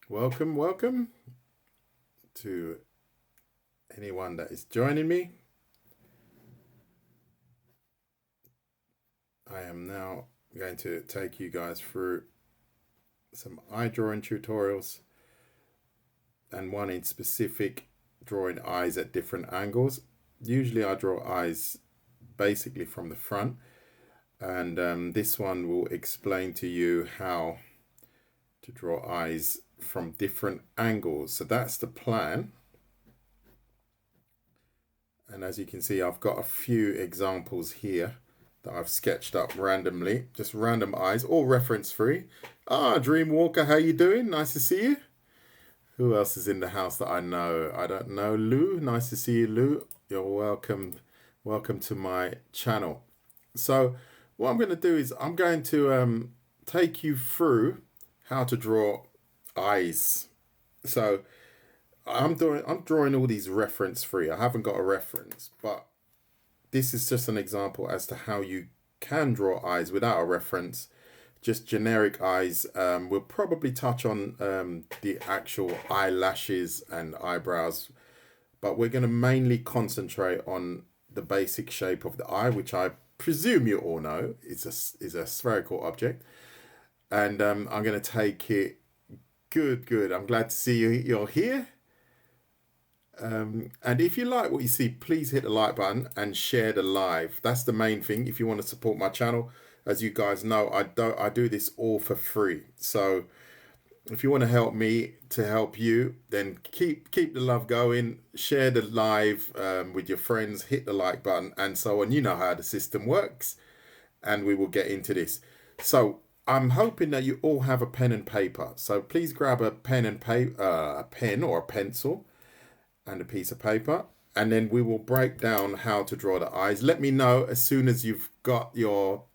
Welcome to anyone that is joining me. I am now going to take you guys through some eye drawing tutorials, and one in specific, drawing eyes at different angles. Usually I draw eyes basically from the front, and this one will explain to you how to draw eyes from different angles. So that's the plan. And as you can see, I've got a few examples here that I've sketched up randomly, just random eyes, all reference free. Dreamwalker, how you doing? Nice to see you. Who else is in the house that I know? I don't know. Lou, nice to see you, Lou. You're welcome. Welcome to my channel. So what I'm going to do is I'm going to take you through how to draw eyes. So I'm drawing all these reference free. I haven't got a reference, but this is just an example as to how you can draw eyes without a reference, just generic eyes. We'll probably touch on the actual eyelashes and eyebrows, but we're going to mainly concentrate on the basic shape of the eye, which I presume you all know is a spherical object. And I'm going to take it. Good. I'm glad to see you're here. And if you like what you see, please hit the like button and share the live. That's the main thing. If you want to support my channel, as you guys know, I do this all for free. So if you want to help me to help you, then keep the love going. Share the live with your friends. Hit the like button and so on. You know how the system works, and we will get into this. So I'm hoping that you all have a pen and paper. So please grab a pen and a pen or a pencil and a piece of paper, and then we will break down how to draw the eyes. Let me know as soon as you've got your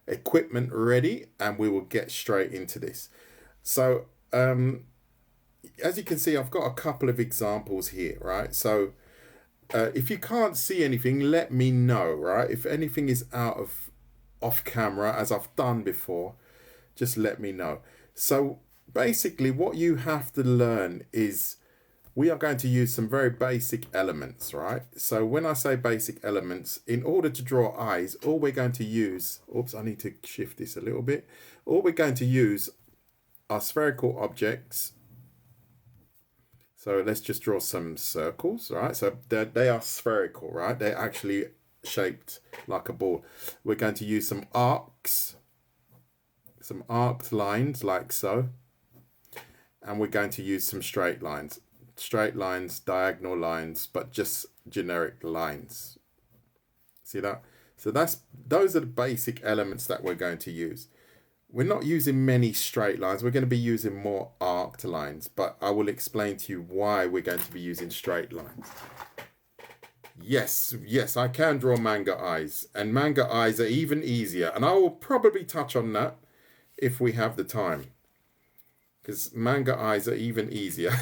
equipment ready, and we will get straight into this. So as you can see, I've got a couple of examples here, right? So if you can't see anything, let me know, right? If anything is off camera, as I've done before, just let me know. So basically what you have to learn is we are going to use some very basic elements, right? So when I say basic elements, in order to draw eyes, all we're going to use, I need to shift this a little bit. All we're going to use are spherical objects. So let's just draw some circles, right? So they are spherical, right? They're actually shaped like a ball. We're going to use some arcs, some arced lines like so. And we're going to use some straight lines, diagonal lines, but just generic lines. See that? So those are the basic elements that we're going to use. We're not using many straight lines. We're going to be using more arced lines, but I will explain to you why we're going to be using straight lines. Yes, I can draw manga eyes, and manga eyes are even easier, and I will probably touch on that if we have the time, because manga eyes are even easier.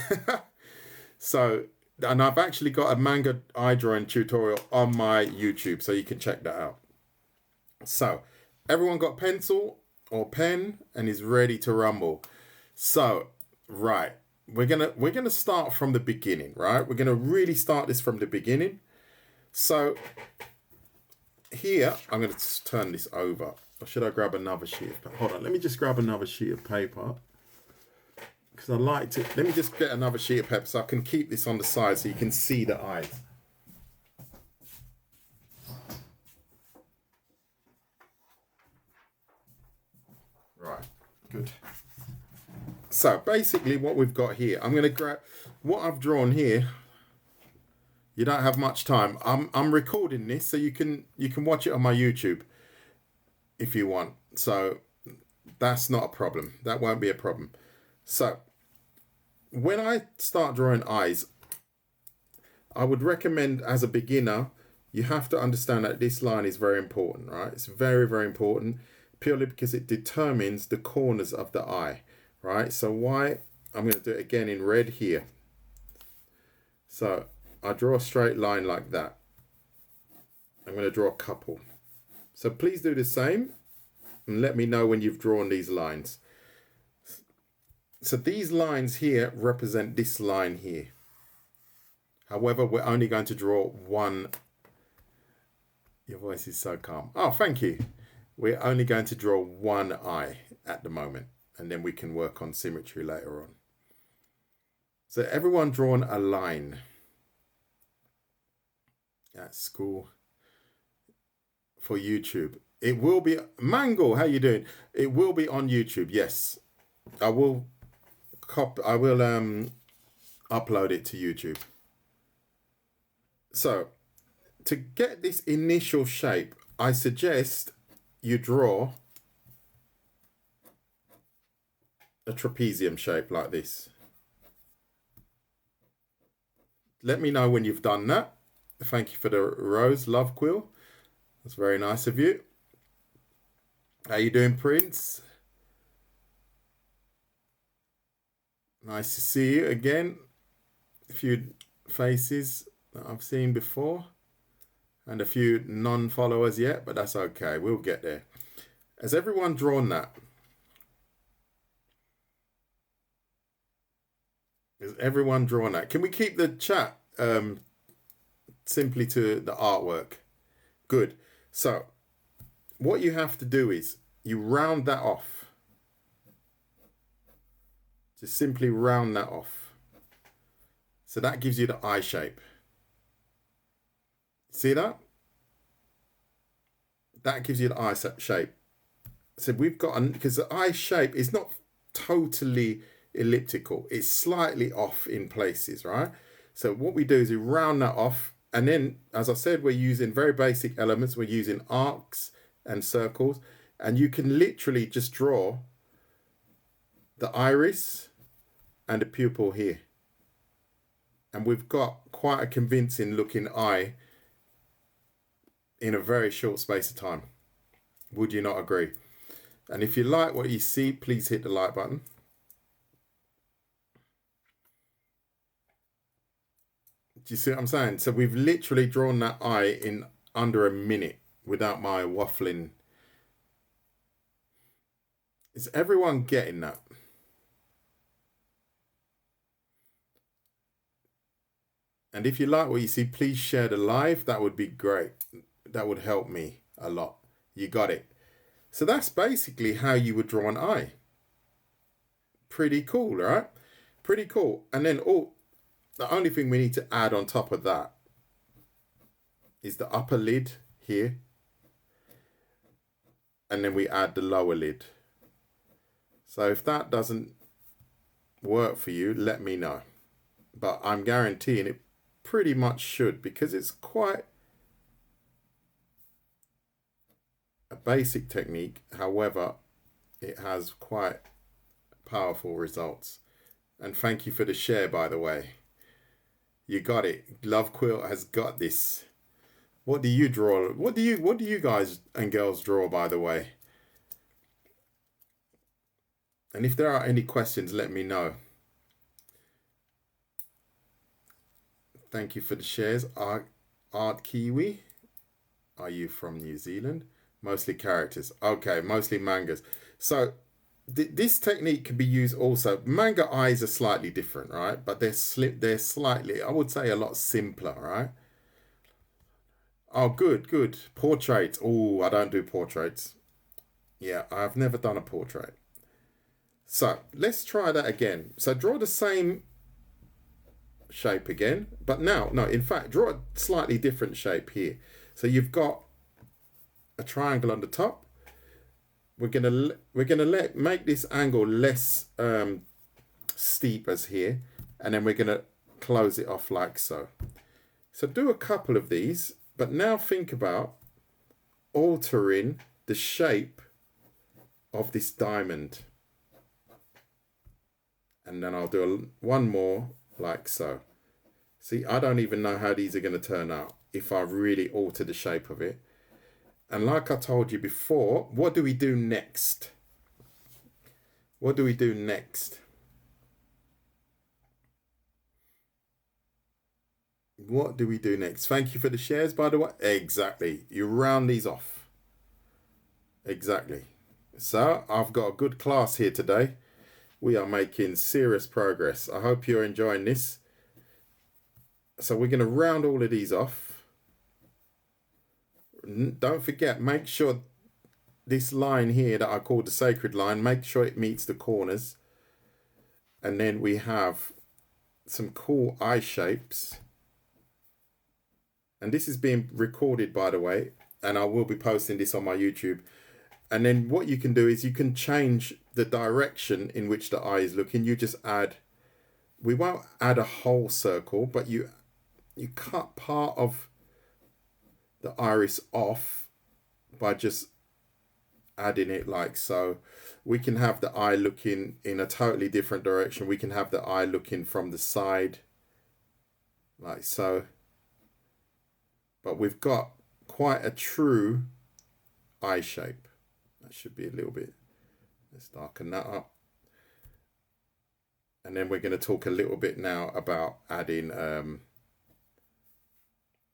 So, and I've actually got a manga eye drawing tutorial on my YouTube, so you can check that out. So, everyone got pencil or pen and is ready to rumble. So, right, we're gonna start from the beginning, right? We're gonna really start this from the beginning. So, here I'm gonna turn this over. Or should I grab another sheet of paper? Hold on, let me just grab another sheet of paper. Because I like to, let me just get another sheet of paper so I can keep this on the side so you can see the eyes. Right, good. So basically what we've got here, I'm going to grab what I've drawn here. You don't have much time. I'm recording this so you can watch it on my YouTube if you want. So that's not a problem. That won't be a problem. So when I start drawing eyes, I would recommend as a beginner, you have to understand that this line is very important, right? It's very, very important, purely because it determines the corners of the eye, right? So why, I'm going to do it again in red here. So I draw a straight line like that. I'm going to draw a couple. So please do the same and let me know when you've drawn these lines. So these lines here represent this line here. However, we're only going to draw one. Your voice is so calm. Oh, thank you. We're only going to draw one eye at the moment, and then we can work on symmetry later on. So everyone drawn a line at school for YouTube. It will be, Mangle, how you doing? It will be on YouTube, yes. I will upload it to YouTube. So to get this initial shape, I suggest you draw a trapezium shape like this. Let me know when you've done that. Thank you for the rose, love quill. That's very nice of you. How you doing, Prince? Nice to see you again. A few faces that I've seen before and a few non-followers yet, but that's okay. We'll get there. Has everyone drawn that? Has everyone drawn that? Can we keep the chat simply to the artwork? Good. So what you have to do is you round that off. Just simply round that off. So that gives you the eye shape. See that? That gives you the eye shape. So we've got, because the eye shape is not totally elliptical. It's slightly off in places, right? So what we do is we round that off. And then, as I said, we're using very basic elements. We're using arcs and circles. And you can literally just draw the iris and the pupil here. And we've got quite a convincing looking eye in a very short space of time. Would you not agree? And if you like what you see, please hit the like button. Do you see what I'm saying? So we've literally drawn that eye in under a minute without my waffling. Is everyone getting that? And if you like what you see, please share the live. That would be great. That would help me a lot. You got it. So that's basically how you would draw an eye. Pretty cool, right? Pretty cool. And then the only thing we need to add on top of that is the upper lid here. And then we add the lower lid. So if that doesn't work for you, let me know. But I'm guaranteeing it pretty much should, because it's quite a basic technique. However, it has quite powerful results. And thank you for the share, by the way. You got it. Love Quilt has got this. What do you draw? What do you guys and girls draw, by the way? And if there are any questions, let me know. Thank you for the shares. Art Kiwi. Are you from New Zealand? Mostly characters. Okay, mostly mangas. So this technique can be used also. Manga eyes are slightly different, right? But they're slightly, I would say, a lot simpler, right? Oh, good. Portraits. Oh, I don't do portraits. Yeah, I've never done a portrait. So let's try that again. So draw the same shape again, but now, no, in fact, draw a slightly different shape here. So you've got a triangle on the top. We're gonna make this angle less steep as here, and then we're gonna close it off like so. So do a couple of these, but now think about altering the shape of this diamond. And then I'll do one more like so. See, I don't even know how these are going to turn out if I really alter the shape of it. And like I told you before, what do we do next? What do we do next? What do we do next? Thank you for the shares, by the way. Exactly. You round these off. Exactly. So I've got a good class here today. We are making serious progress. I hope you're enjoying this. So we're going to round all of these off. Don't forget, make sure this line here that I call the sacred line, make sure it meets the corners. And then we have some cool eye shapes. And this is being recorded, by the way, and I will be posting this on my YouTube. And then what you can do is you can change the direction in which the eye is looking. You just add, we won't add a whole circle, but you cut part of the iris off by just adding it like so. We can have the eye looking in a totally different direction. We can have the eye looking from the side like so. But we've got quite a true eye shape. That should be a little bit, let's darken that up. And then we're going to talk a little bit now about adding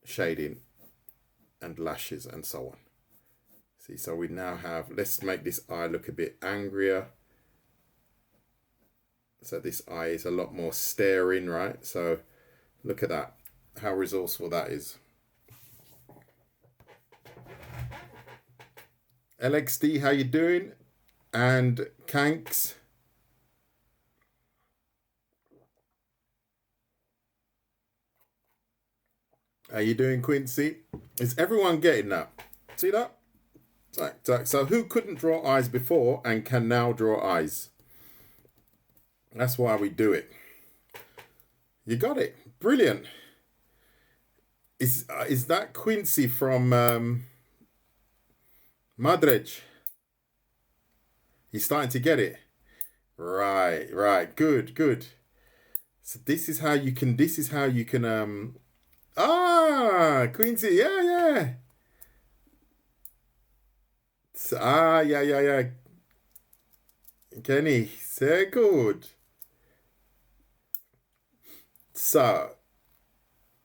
shading and lashes and so on. See, so we now have, let's make this eye look a bit angrier. So this eye is a lot more staring, right? So look at that, how resourceful that is. LXD, how you doing? And Kanks. How you doing, Quincy? Is everyone getting that? See that? So who couldn't draw eyes before and can now draw eyes? That's why we do it. You got it. Brilliant. Is that Quincy from Madrid? He's starting to get it. Right. Good. So this is how you can Quincy, yeah. So, yeah. Kenny, sehr good. So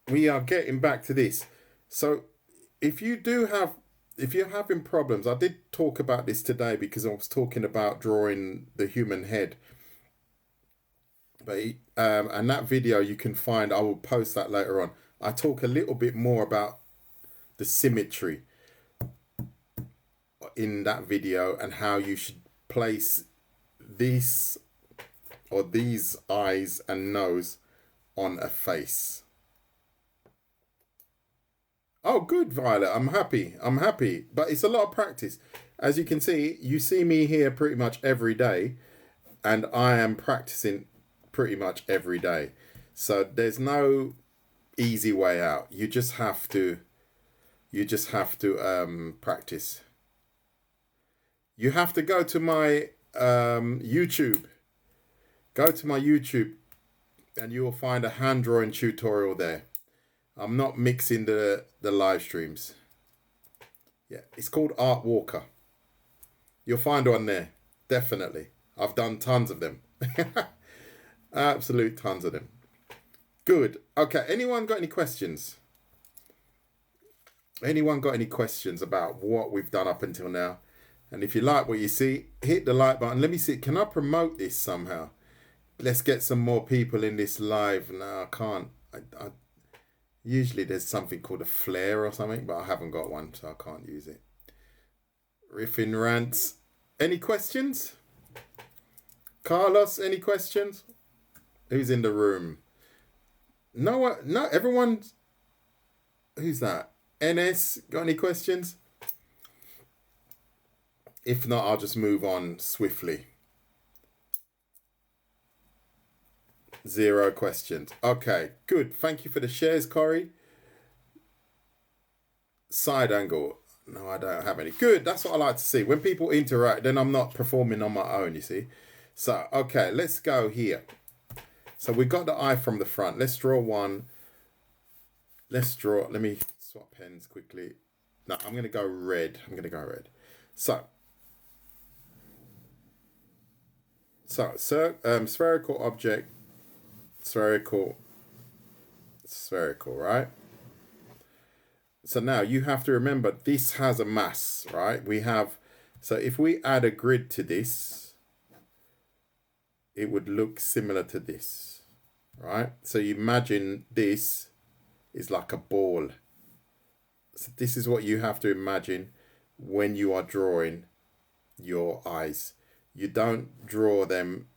we are getting back to this. So if you're having problems, I did talk about this today because I was talking about drawing the human head. But and that video you can find, I will post that later on. I talk a little bit more about the symmetry in that video and how you should place this or these eyes and nose on a face. Oh, good, Violet. I'm happy. But it's a lot of practice. As you can see, you see me here pretty much every day, and I am practicing pretty much every day. So there's no easy way out. You just have to practice. You have to go to my YouTube. Go to my YouTube and you will find a hand drawing tutorial there. I'm not mixing the live streams. Yeah, it's called Art Walker. You'll find one there, definitely. I've done tons of them. Absolute tons of them. Good. Okay, anyone got any questions? Anyone got any questions about what we've done up until now? And if you like what you see, hit the like button. Let me see, can I promote this somehow? Let's get some more people in this live. No, I can't. I usually there's something called a flare or something, but I haven't got one, so I can't use it. Riffing rants. Any questions? Carlos, any questions? Who's in the room? No, everyone. Who's that? NS, got any questions? If not, I'll just move on swiftly. 0 questions. Okay, good. Thank you for the shares, Corey. Side angle. No, I don't have any. Good, that's what I like to see. When people interact, then I'm not performing on my own, you see. So, okay, let's go here. So we got the eye from the front. Let's draw one. Let me swap pens quickly. No, I'm going to go red. So spherical object, spherical, right? So now you have to remember this has a mass, right? So if we add a grid to this, it would look similar to this, right? So you imagine this is like a ball. So this is what you have to imagine when you are drawing your eyes. You don't draw them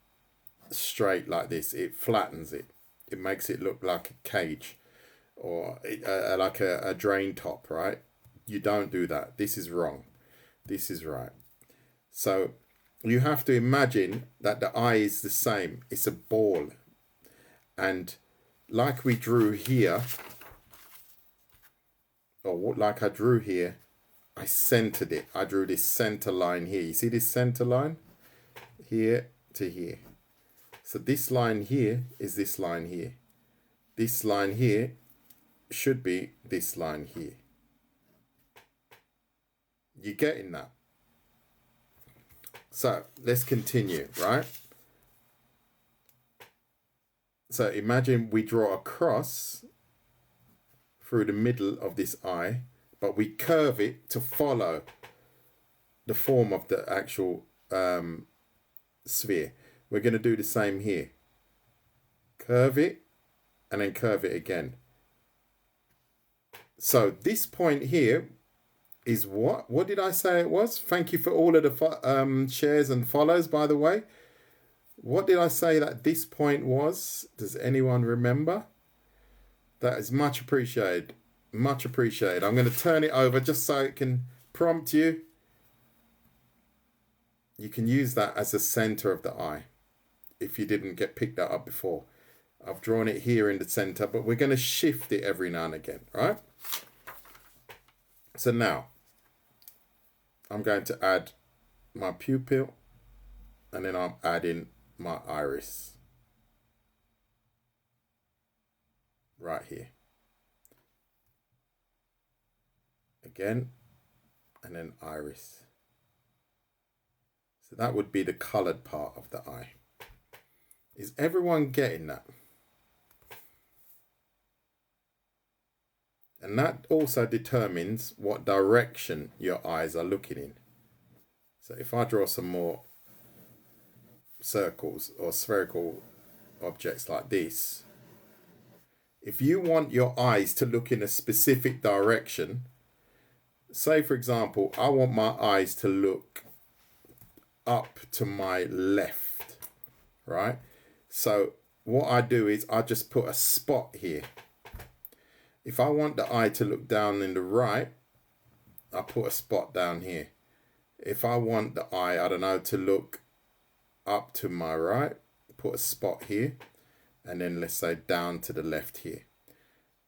straight like this. It flattens it. It makes it look like a cage or like a drain top, right? You don't do that. This is wrong. This is right. So you have to imagine that the eye is the same. It's a ball. And like we drew here, or like I drew here, I centered it. I drew this center line here. You see this center line? Here to here. So this line here is this line here. This line here should be this line here. You getting that? So let's continue, right? So imagine we draw a cross through the middle of this eye, but we curve it to follow the form of the actual sphere. We're going to do the same here. Curve it and then curve it again. So this point here is what? What did I say it was? Thank you for all of the shares and follows, by the way. What did I say that this point was? Does anyone remember? That is much appreciated. Much appreciated. I'm going to turn it over just so it can prompt you. You can use that as the center of the eye if you didn't get picked that up before. I've drawn it here in the center, but we're going to shift it every now and again, right? So now I'm going to add my pupil and then I'm adding my iris right here. Again, and then iris. So that would be the colored part of the eye. Is everyone getting that? And that also determines what direction your eyes are looking in. So if I draw some more circles or spherical objects like this, if you want your eyes to look in a specific direction, say for example, I want my eyes to look up to my left, right? So what I do is I just put a spot here. If I want the eye to look down in the right, I put a spot down here. If I want the eye, I don't know, to look up to my right, put a spot here, and then let's say down to the left here.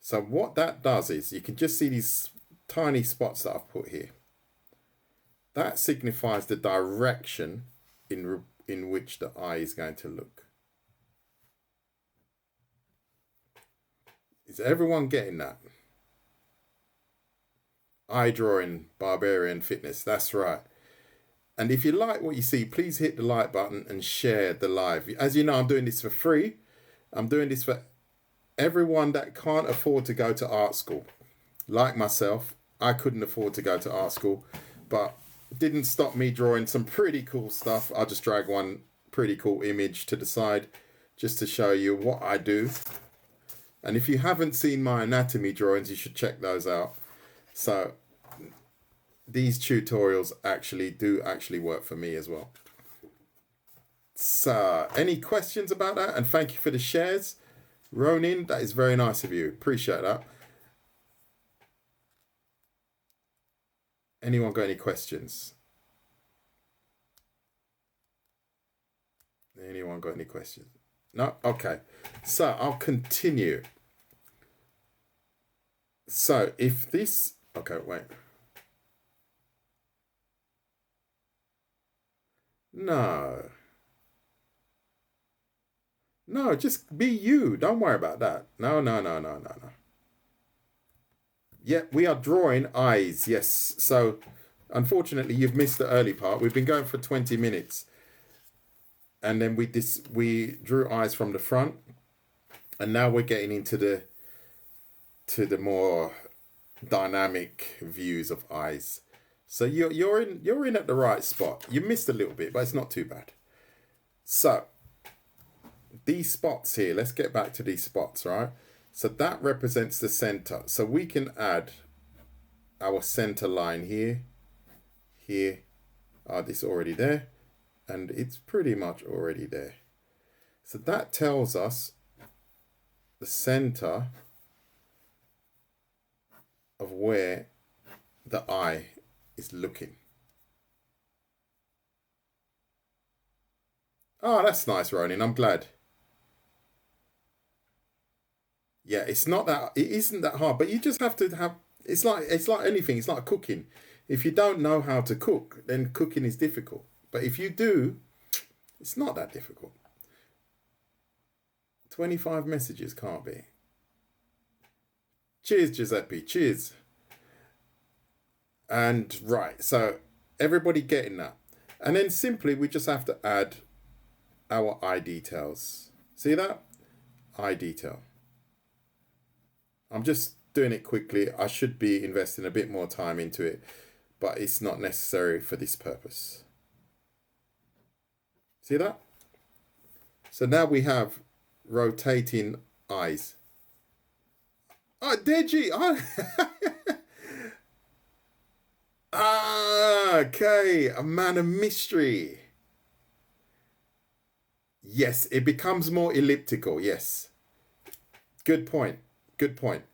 So what that does is you can just see these tiny spots that I've put here. That signifies the direction in which the eye is going to look. Is everyone getting that? Eye drawing, barbarian fitness, that's right. And if you like what you see, please hit the like button and share the live. As you know, I'm doing this for free. I'm doing this for everyone that can't afford to go to art school. Like myself, I couldn't afford to go to art school, but it didn't stop me drawing some pretty cool stuff. I'll just drag one pretty cool image to the side just to show you what I do. And if you haven't seen my anatomy drawings, you should check those out. So these tutorials do actually work for me as well. So any questions about that? And thank you for the shares. Ronin, that is very nice of you. Appreciate that. Anyone got any questions? Anyone got any questions? No? Okay. So I'll continue. So if this... Okay, wait. No. No, just be you. Don't worry about that. No. Yeah, we are drawing eyes. Yes. So unfortunately, you've missed the early part. We've been going for 20 minutes. And then we drew eyes from the front, and now we're getting into the more dynamic views of eyes. So you're in at the right spot. You missed a little bit, but it's not too bad. So these spots here, let's get back to these spots, right? So that represents the center. So we can add our center line here, here. This already there, and it's pretty much already there. So that tells us the center of where the eye is looking. Oh, that's nice, Ronin. I'm glad. Yeah, it's not that, it isn't that hard, but you just have to have, it's like anything, it's like cooking. If you don't know how to cook, then cooking is difficult. But if you do, it's not that difficult. 25 messages can't be. Cheers, Giuseppe. Cheers. And right, so everybody getting that. And then simply we just have to add our eye details. See that? Eye detail. I'm just doing it quickly. I should be investing a bit more time into it, but it's not necessary for this purpose. See that? So now we have rotating eyes. Oh, Deji! Oh. Okay, a man of mystery. Yes, it becomes more elliptical. Yes. Good point. Good point.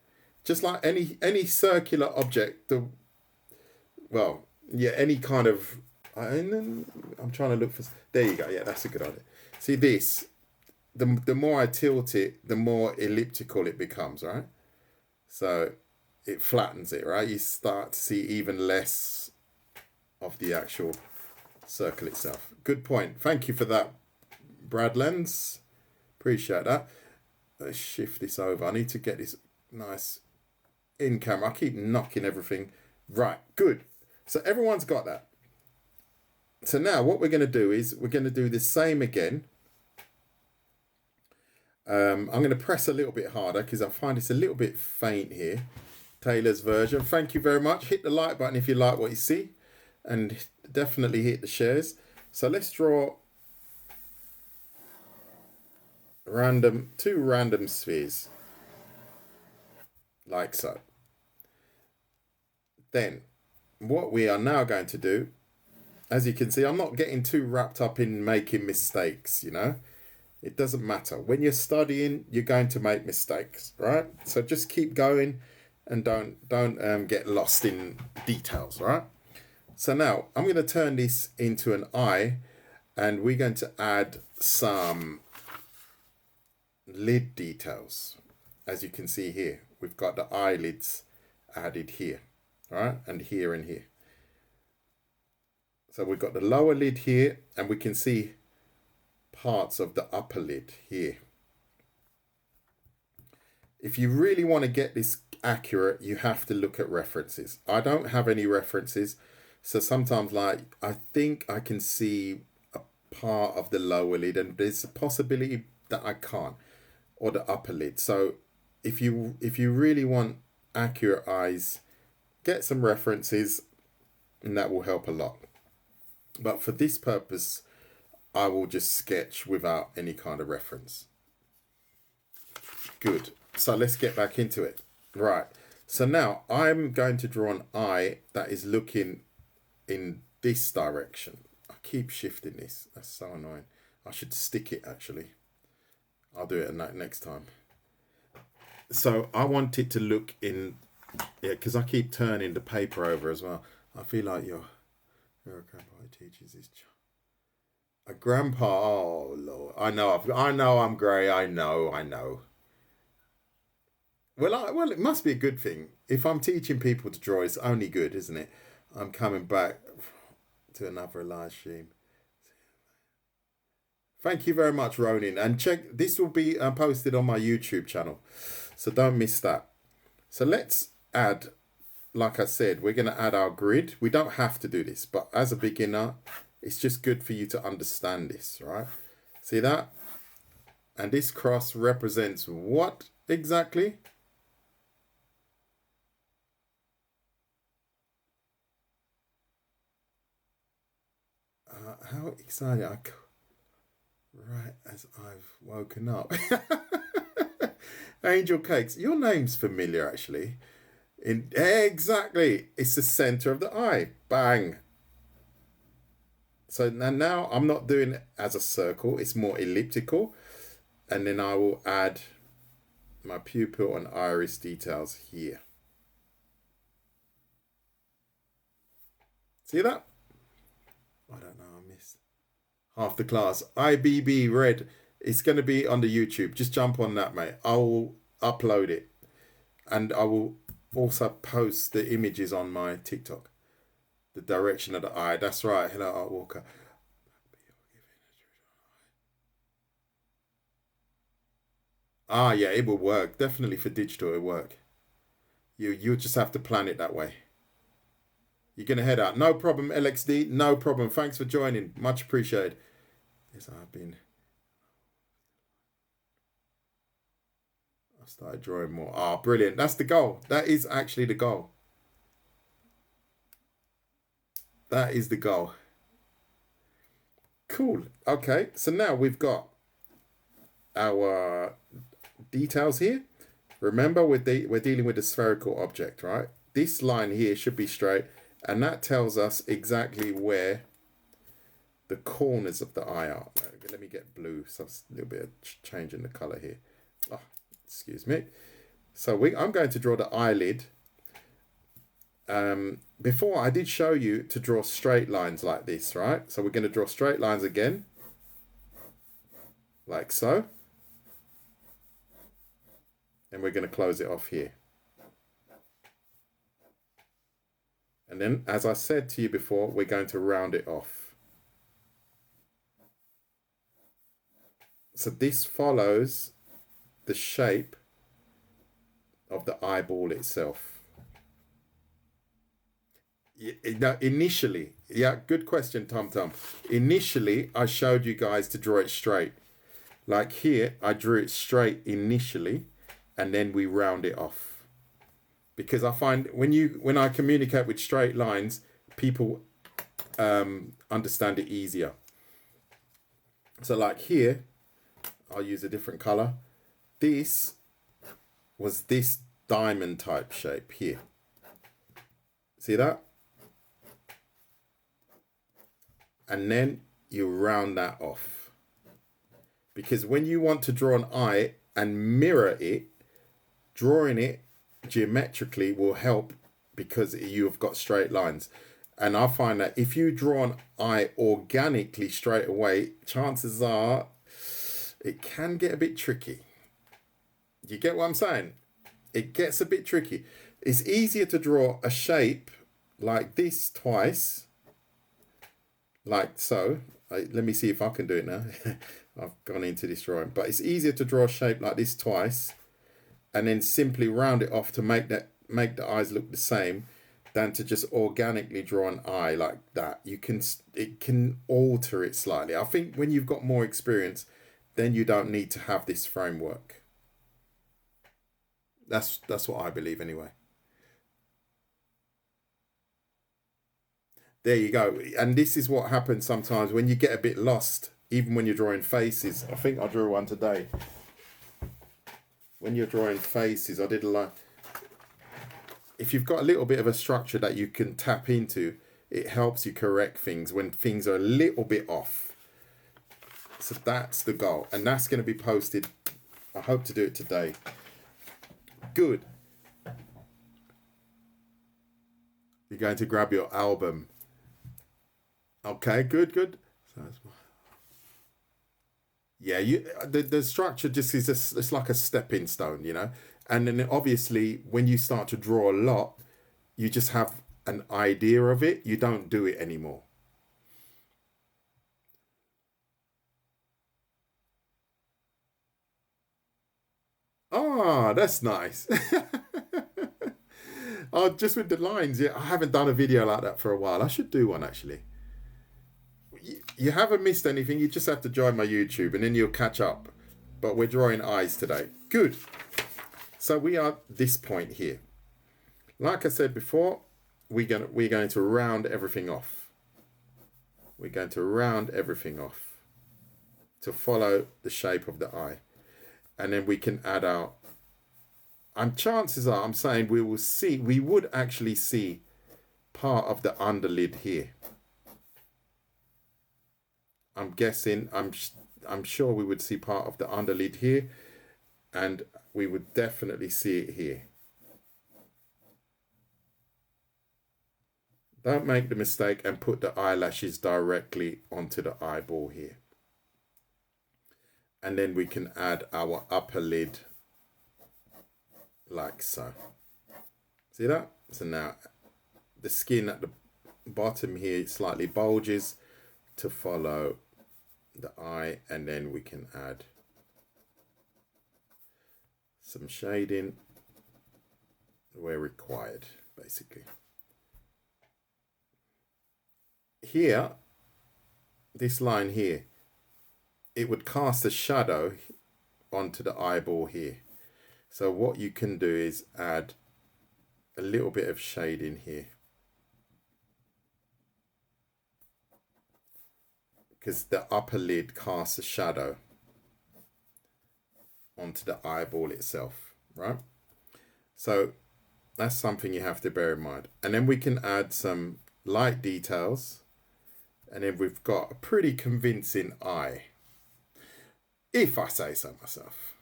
Just like any circular object, any kind of. I'm trying to look for. There you go. Yeah, that's a good idea. See this. The more I tilt it, the more elliptical it becomes, right? So it flattens it, right? You start to see even less of the actual circle itself. Good point. Thank you for that, Bradlands. Appreciate that. Let's shift this over. I need to get this nice in camera. I keep knocking everything. Right, good. So everyone's got that. So now what we're going to do is we're going to do the same again. I'm going to press a little bit harder because I find it's a little bit faint here. Taylor's version. Thank you very much. Hit the like button if you like what you see. And definitely hit the shares. So let's draw two random spheres. Like so. Then what we are now going to do, as you can see, I'm not getting too wrapped up in making mistakes, you know. It doesn't matter. When you're studying, you're going to make mistakes, right? So just keep going and don't get lost in details, right? So now I'm going to turn this into an eye, and we're going to add some lid details. As you can see here, we've got the eyelids added here, right? And here and here. So we've got the lower lid here, and we can see parts of the upper lid here. If you really want to get this accurate, you have to look at references. I don't have any references, so sometimes like I think I can see a part of the lower lid, and there's a possibility that I can't, or the upper lid. So if you really want accurate eyes, get some references, and that will help a lot. But for this purpose, I will just sketch without any kind of reference. Good. So let's get back into it. Right. So now I'm going to draw an eye that is looking in this direction. I keep shifting this. That's so annoying. I should stick it actually. I'll do it next time. So I want it to look in, yeah, because I keep turning the paper over as well. I feel like you're a grandpa who teaches his child. A grandpa, oh Lord, I know I'm grey. I know. Well, it must be a good thing. If I'm teaching people to draw, it's only good, isn't it? I'm coming back to another live stream. Thank you very much, Ronin. And check, this will be posted on my YouTube channel, so don't miss that. So let's add, like I said, we're going to add our grid. We don't have to do this, but as a beginner, it's just good for you to understand this, right? See that? And this cross represents what exactly? How exciting. Right. as I've woken up. Angel Cakes, your name's familiar actually. Exactly, it's the center of the eye. Bang. So now I'm not doing it as a circle, it's more elliptical. And then I will add my pupil and iris details here. See that? I don't know, I missed half the class. IBB Red. It's going to be on the YouTube. Just jump on that, mate. I will upload it. And I will also post the images on my TikTok. The direction of the eye. That's right. Hello, Art Walker. Ah, yeah, it will work. Definitely for digital, it will work. You just have to plan it that way. You're going to head out. No problem, LXD. No problem. Thanks for joining. Much appreciated. Yes, I've started drawing more. Ah, brilliant. That's the goal. That is actually the goal. That is the goal. Cool. Okay, so now we've got our details here. Remember, we're dealing with a spherical object, right? This line here should be straight, and that tells us exactly where the corners of the eye are. Let me get blue, so it's a little bit of change in the color here. Oh, excuse me. So I'm going to draw the eyelid. Before I did show you to draw straight lines like this, right? So we're going to draw straight lines again, like so. And we're going to close it off here. And then, as I said to you before, we're going to round it off. So this follows the shape of the eyeball itself. Now, initially, yeah, good question, Tom Tom. Initially, I showed you guys to draw it straight. Like here, I drew it straight initially, and then we round it off. Because I find when I communicate with straight lines, people understand it easier. So like here, I'll use a different color. This was this diamond type shape here. See that? And then you round that off. Because when you want to draw an eye and mirror it, drawing it geometrically will help because you've got straight lines. And I find that if you draw an eye organically straight away, chances are it can get a bit tricky. You get what I'm saying? It gets a bit tricky. It's easier to draw a shape like this twice, like so. Let me see if I can do it now. I've gone into this drawing, but it's easier to draw a shape like this twice and then simply round it off to make the eyes look the same than to just organically draw an eye like that. It can alter it slightly. I think when you've got more experience, then you don't need to have this framework. That's what I believe anyway. There you go. And this is what happens sometimes when you get a bit lost, even when you're drawing faces. I think I drew one today. When you're drawing faces, I did a lot. If you've got a little bit of a structure that you can tap into, it helps you correct things when things are a little bit off. So that's the goal. And that's going to be posted. I hope to do it today. Good. You're going to grab your album. Okay, good. So yeah, the structure just is it's like a stepping stone, you know. And then obviously when you start to draw a lot, you just have an idea of it. You don't do it anymore. Ah, that's nice. Oh, just with the lines, yeah. I haven't done a video like that for a while. I should do one actually. You haven't missed anything. You just have to join my YouTube and then you'll catch up. But we're drawing eyes today. Good. So we are at this point here. Like I said before, we're going to round everything off. We're going to round everything off to follow the shape of the eye. And then we can add our, chances are, I'm saying we would actually see part of the underlid here. I'm guessing, I'm sure we would see part of the underlid here, and we would definitely see it here. Don't make the mistake and put the eyelashes directly onto the eyeball here. And then we can add our upper lid like so. See that? So now the skin at the bottom here slightly bulges to follow the eye, and then we can add some shading where required, basically. Here, this line here, it would cast a shadow onto the eyeball here. So what you can do is add a little bit of shading here, because the upper lid casts a shadow onto the eyeball itself, right? So that's something you have to bear in mind. And then we can add some light details, and then we've got a pretty convincing eye, if I say so myself.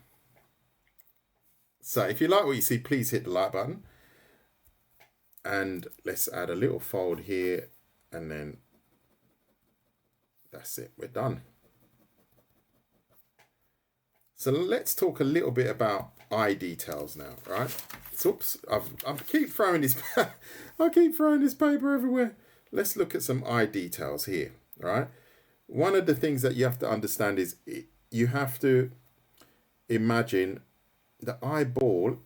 So if you like what you see, please hit the like button. And let's add a little fold here, and then that's it, we're done. So let's talk a little bit about eye details now, right? Oops, I keep throwing this, I keep throwing this paper everywhere. Let's look at some eye details here, right? One of the things that you have to understand is you have to imagine the eyeball,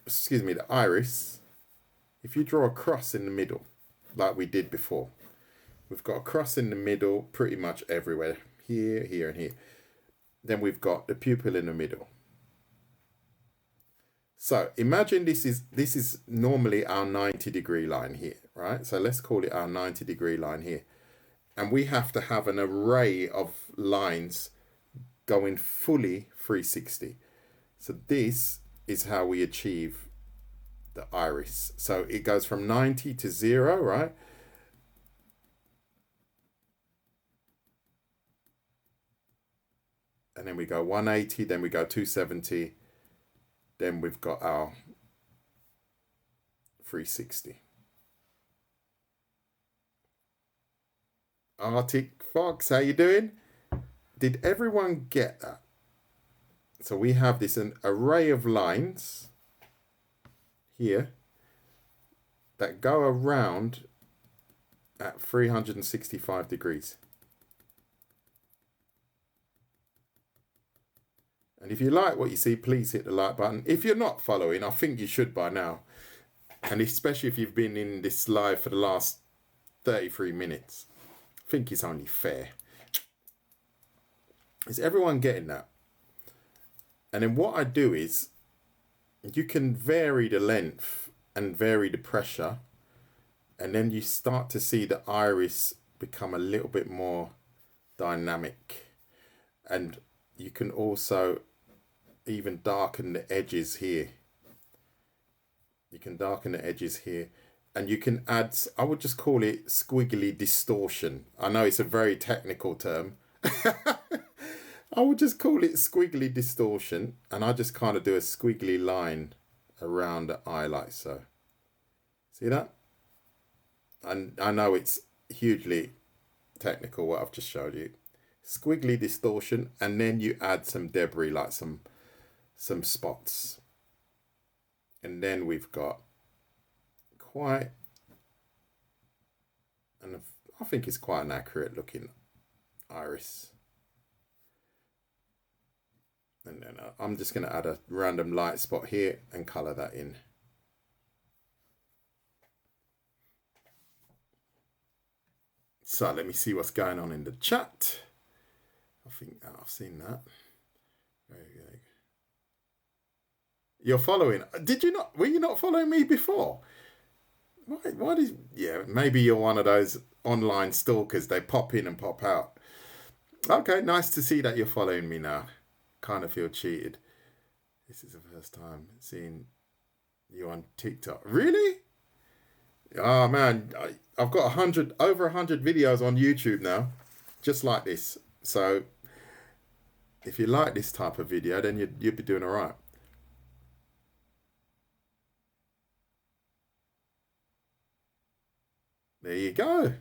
the iris. If you draw a cross in the middle, like we did before, we've got a cross in the middle pretty much everywhere, here, here, and here. Then we've got the pupil in the middle. So imagine this is normally our 90-degree line here, right? So let's call it our 90-degree line here. And we have to have an array of lines going fully 360. So this is how we achieve the iris. So it goes from 90 to 0, right? And then we go 180, then we go 270, then we've got our 360. Arctic Fox, how you doing? Did everyone get that? So we have this an array of lines here that go around at 365 degrees. And if you like what you see, please hit the like button. If you're not following, I think you should by now. And especially if you've been in this live for the last 33 minutes. I think it's only fair. Is everyone getting that? And then what I do is, you can vary the length and vary the pressure. And then you start to see the iris become a little bit more dynamic. And you can also even darken the edges here. You can darken the edges here. And you can add, I would just call it squiggly distortion. I know it's a very technical term. I would just call it squiggly distortion. And I just kind of do a squiggly line around the eye like so. See that? And I know it's hugely technical what I've just showed you. Squiggly distortion, and then you add some debris like some spots. And then we've got quite, and I think it's quite an accurate looking iris. And then I'm just going to add a random light spot here and color that in. So let me see what's going on in the chat. I think I've seen that. Very good. You're following. Did you not? Were you not following me before? Why did? Yeah, maybe you're one of those online stalkers. They pop in and pop out. Okay, nice to see that you're following me now. Kind of feel cheated. This is the first time seeing you on TikTok. Really? Oh man, I've got over 100 videos on YouTube now, just like this. So if you like this type of video, then you'd be doing all right. There you go.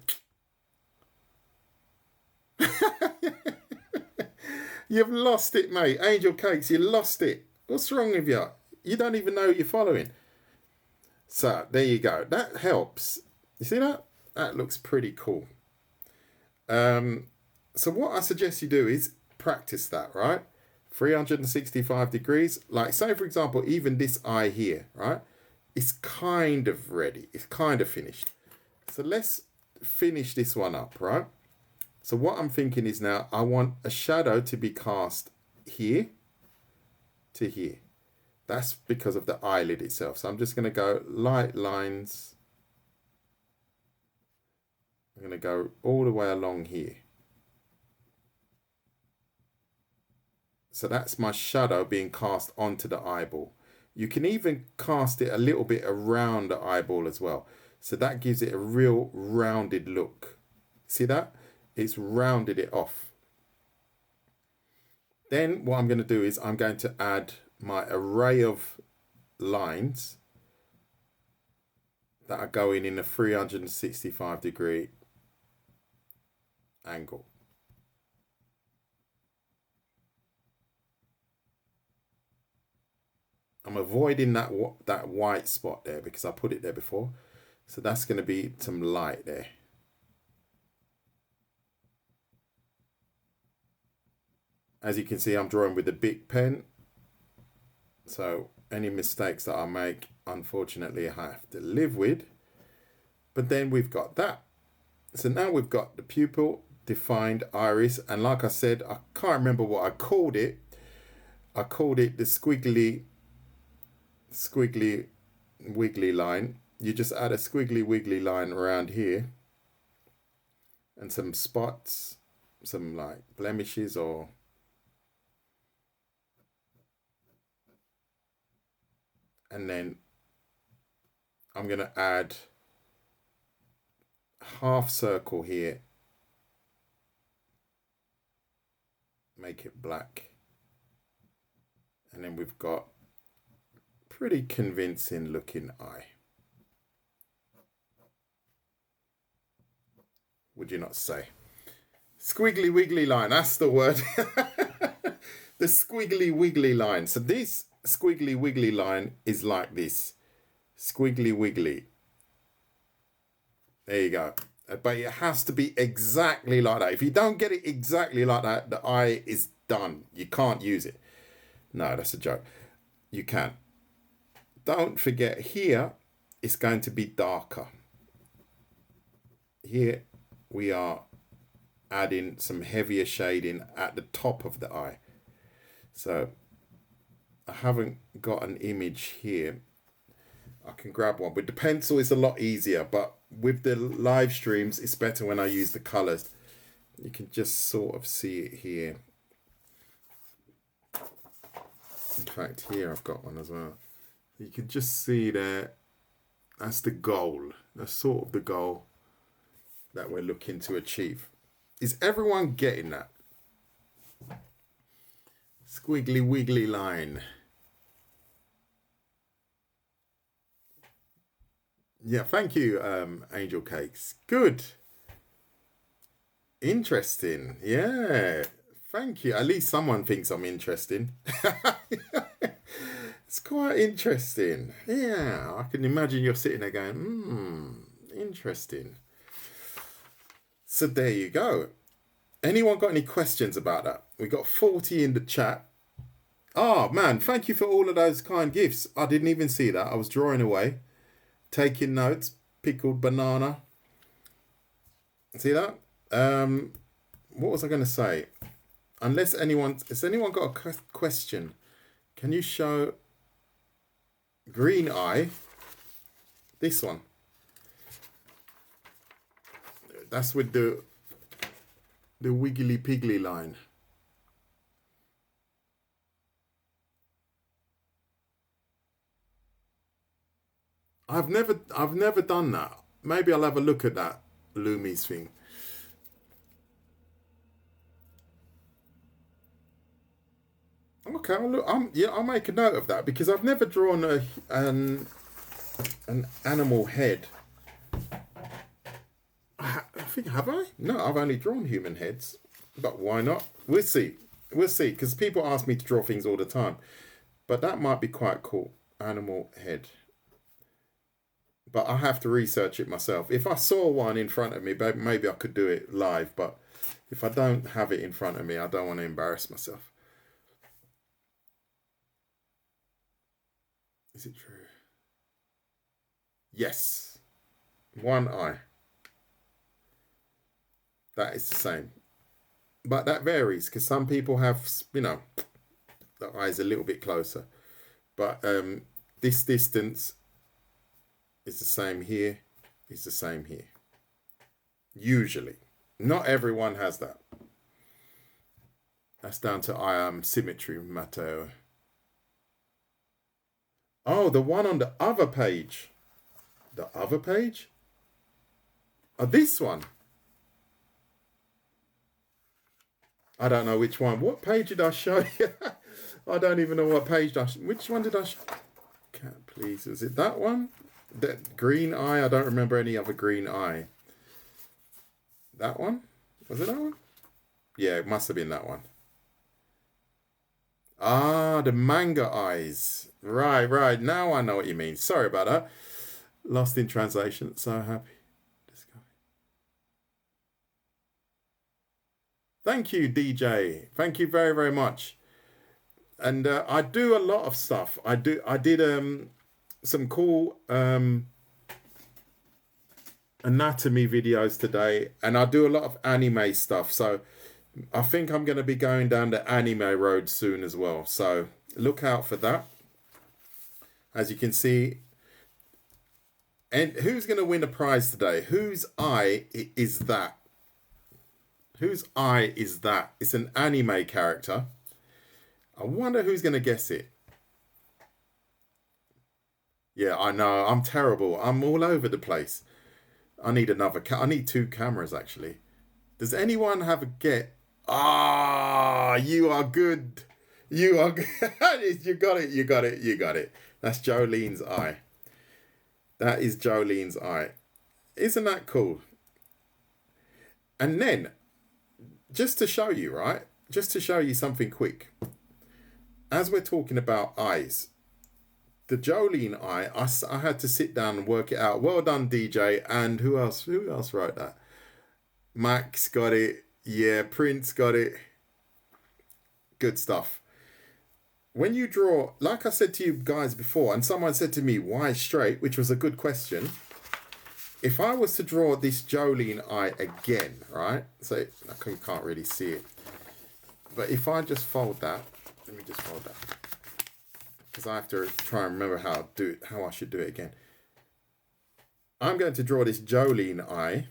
You've lost it, mate. Angel Cakes, you lost it. What's wrong with you? You don't even know you're following. So there you go. That helps. You see that? That looks pretty cool. So what I suggest you do is practice that, right? 365 degrees. Like, say, for example, even this eye here, right? It's kind of ready. It's kind of finished. So let's finish this one up, right? So what I'm thinking is now I want a shadow to be cast here to here. That's because of the eyelid itself. So I'm just going to go light lines. I'm going to go all the way along here. So that's my shadow being cast onto the eyeball. You can even cast it a little bit around the eyeball as well. So that gives it a real rounded look. See that? It's rounded it off. Then what I'm going to do is I'm going to add my array of lines that are going in a 365 degree angle. I'm avoiding that white spot there because I put it there before. So that's going to be some light there. As you can see, I'm drawing with a big pen. So any mistakes that I make, unfortunately, I have to live with. But then we've got that. So now we've got the pupil, defined iris. And like I said, I can't remember what I called it. I called it the squiggly wiggly line. You just add a squiggly wiggly line around here. And some spots, some like blemishes or... And then I'm going to add half circle here. Make it black. And then we've got pretty convincing looking eye. Would you not say? Squiggly wiggly line, that's the word. The squiggly wiggly line. So this squiggly wiggly line is like this. Squiggly wiggly. There you go. But it has to be exactly like that. If you don't get it exactly like that, the eye is done. You can't use it. No, that's a joke. You can. Don't forget here, it's going to be darker. Here we are adding some heavier shading at the top of the eye. So I haven't got an image here. I can grab one. With the pencil, it's a lot easier, but with the live streams, it's better when I use the colors. You can just sort of see it here. In fact, here I've got one as well. You can just see there. That's the goal. That's sort of the goal that we're looking to achieve. Is everyone getting that? Squiggly wiggly line. Yeah, thank you, Angel Cakes. Good. Interesting. Yeah. Thank you. At least someone thinks I'm interesting. It's quite interesting. Yeah, I can imagine you're sitting there going, interesting. So there you go. Anyone got any questions about that? We got 40 in the chat. Oh, man, thank you for all of those kind gifts. I didn't even see that. I was drawing away. Taking notes, pickled banana. See that? What was I going to say? Has anyone got a question? Can you show green eye? This one. That's with the The wiggly piggly line. I've never done that. Maybe I'll have a look at that Loomies thing. Okay, I'll make a note of that because I've never drawn an animal head. I think, have I? No, I've only drawn human heads. But why not? We'll see. We'll see, because people ask me to draw things all the time. But that might be quite cool. Animal head. But I have to research it myself. If I saw one in front of me, maybe I could do it live. But if I don't have it in front of me, I don't want to embarrass myself. Is it true? Yes. One eye. That is the same. But that varies because some people have, the eyes a little bit closer. But this distance is the same here, is the same here. Usually. Not everyone has that. That's down to symmetry, Matteo. Oh, the one on the other page. The other page? Oh, this one. I don't know which one. What page did I show you? I don't even know what page which one did I show? Cat, please. Is it that one? That green eye? I don't remember any other green eye. That one? Was it that one? Yeah, it must have been that one. Ah, the manga eyes. Right. Now I know what you mean. Sorry about that. Lost in translation. So happy. Thank you, DJ. Thank you very, very much. And I do a lot of stuff. I did some cool anatomy videos today, and I do a lot of anime stuff. So I think I'm going to be going down the anime road soon as well. So look out for that. As you can see. And who's going to win a prize today? Whose eye is that? Whose eye is that? It's an anime character. I wonder who's going to guess it. Yeah, I know. I'm terrible. I'm all over the place. I need another I need two cameras, actually. Does anyone have a get? Ah, you are good. You are good. You got it. That's Jolene's eye. That is Jolene's eye. Isn't that cool? And then, just to show you, right? Just to show you something quick. As we're talking about eyes, the Jolene eye, I had to sit down and work it out. Well done, DJ. And who else wrote that? Max got it. Yeah, Prince got it. Good stuff. When you draw, like I said to you guys before, and someone said to me, why straight? Which was a good question. If I was to draw this Jolene eye again, right? So you can't really see it. But if I just fold that, let me just fold that. Because I have to try and remember how I should do it again. I'm going to draw this Jolene eye.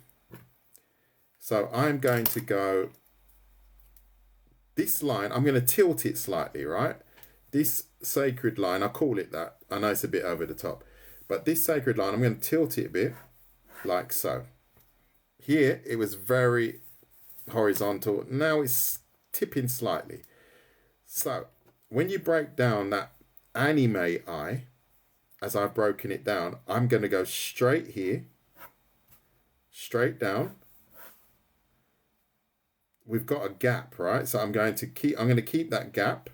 So I'm going to go this line, I'm going to tilt it slightly, right? This sacred line, I call it that. I know it's a bit over the top. But this sacred line, I'm going to tilt it a bit. Like so. Here, it was very horizontal. Now it's tipping slightly. So, when you break down that anime eye, as I've broken it down, I'm going to go straight here. Straight down. We've got a gap, right? So I'm going to keep that gap.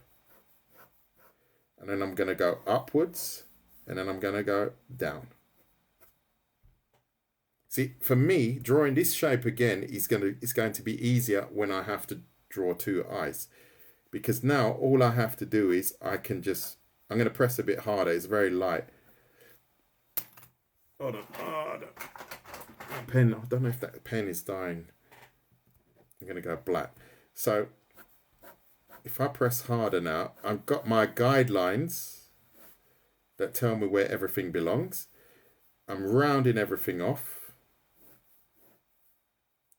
And then I'm going to go upwards. And then I'm going to go down. See, for me, drawing this shape again is going to be easier when I have to draw two eyes. Because now all I have to do is I'm going to press a bit harder. It's very light. Hold on. Pen, I don't know if that pen is dying. I'm going to go black. So if I press harder now, I've got my guidelines that tell me where everything belongs. I'm rounding everything off.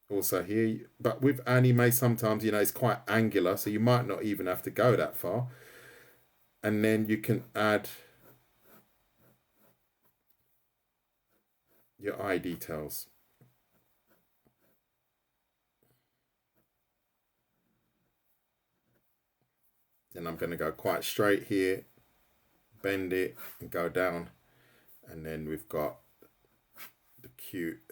also here. But with anime, sometimes, you know, it's quite angular, so you might not even have to go that far. And then you can add your eye details. And I'm going to go quite straight here, bend it and go down. And then we've got the cute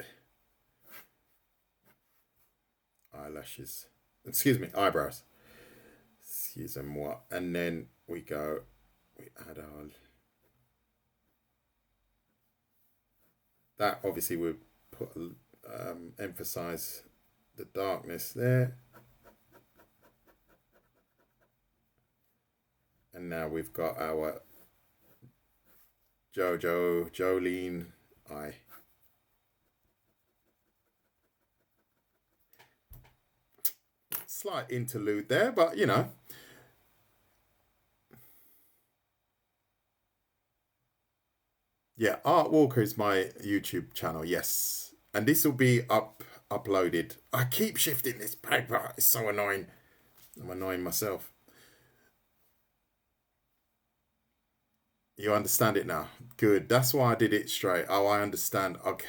eyelashes. Excuse me, eyebrows. Excuse me, what? And then we add our... That obviously would put emphasize the darkness there. And now we've got our Jolene eye. Slight interlude there, but you know. Yeah, Art Walker is my YouTube channel, yes. And this will be uploaded. I keep shifting this paper. It's so annoying. I'm annoying myself. You understand it now? Good. That's why I did it straight. Oh, I understand. Okay.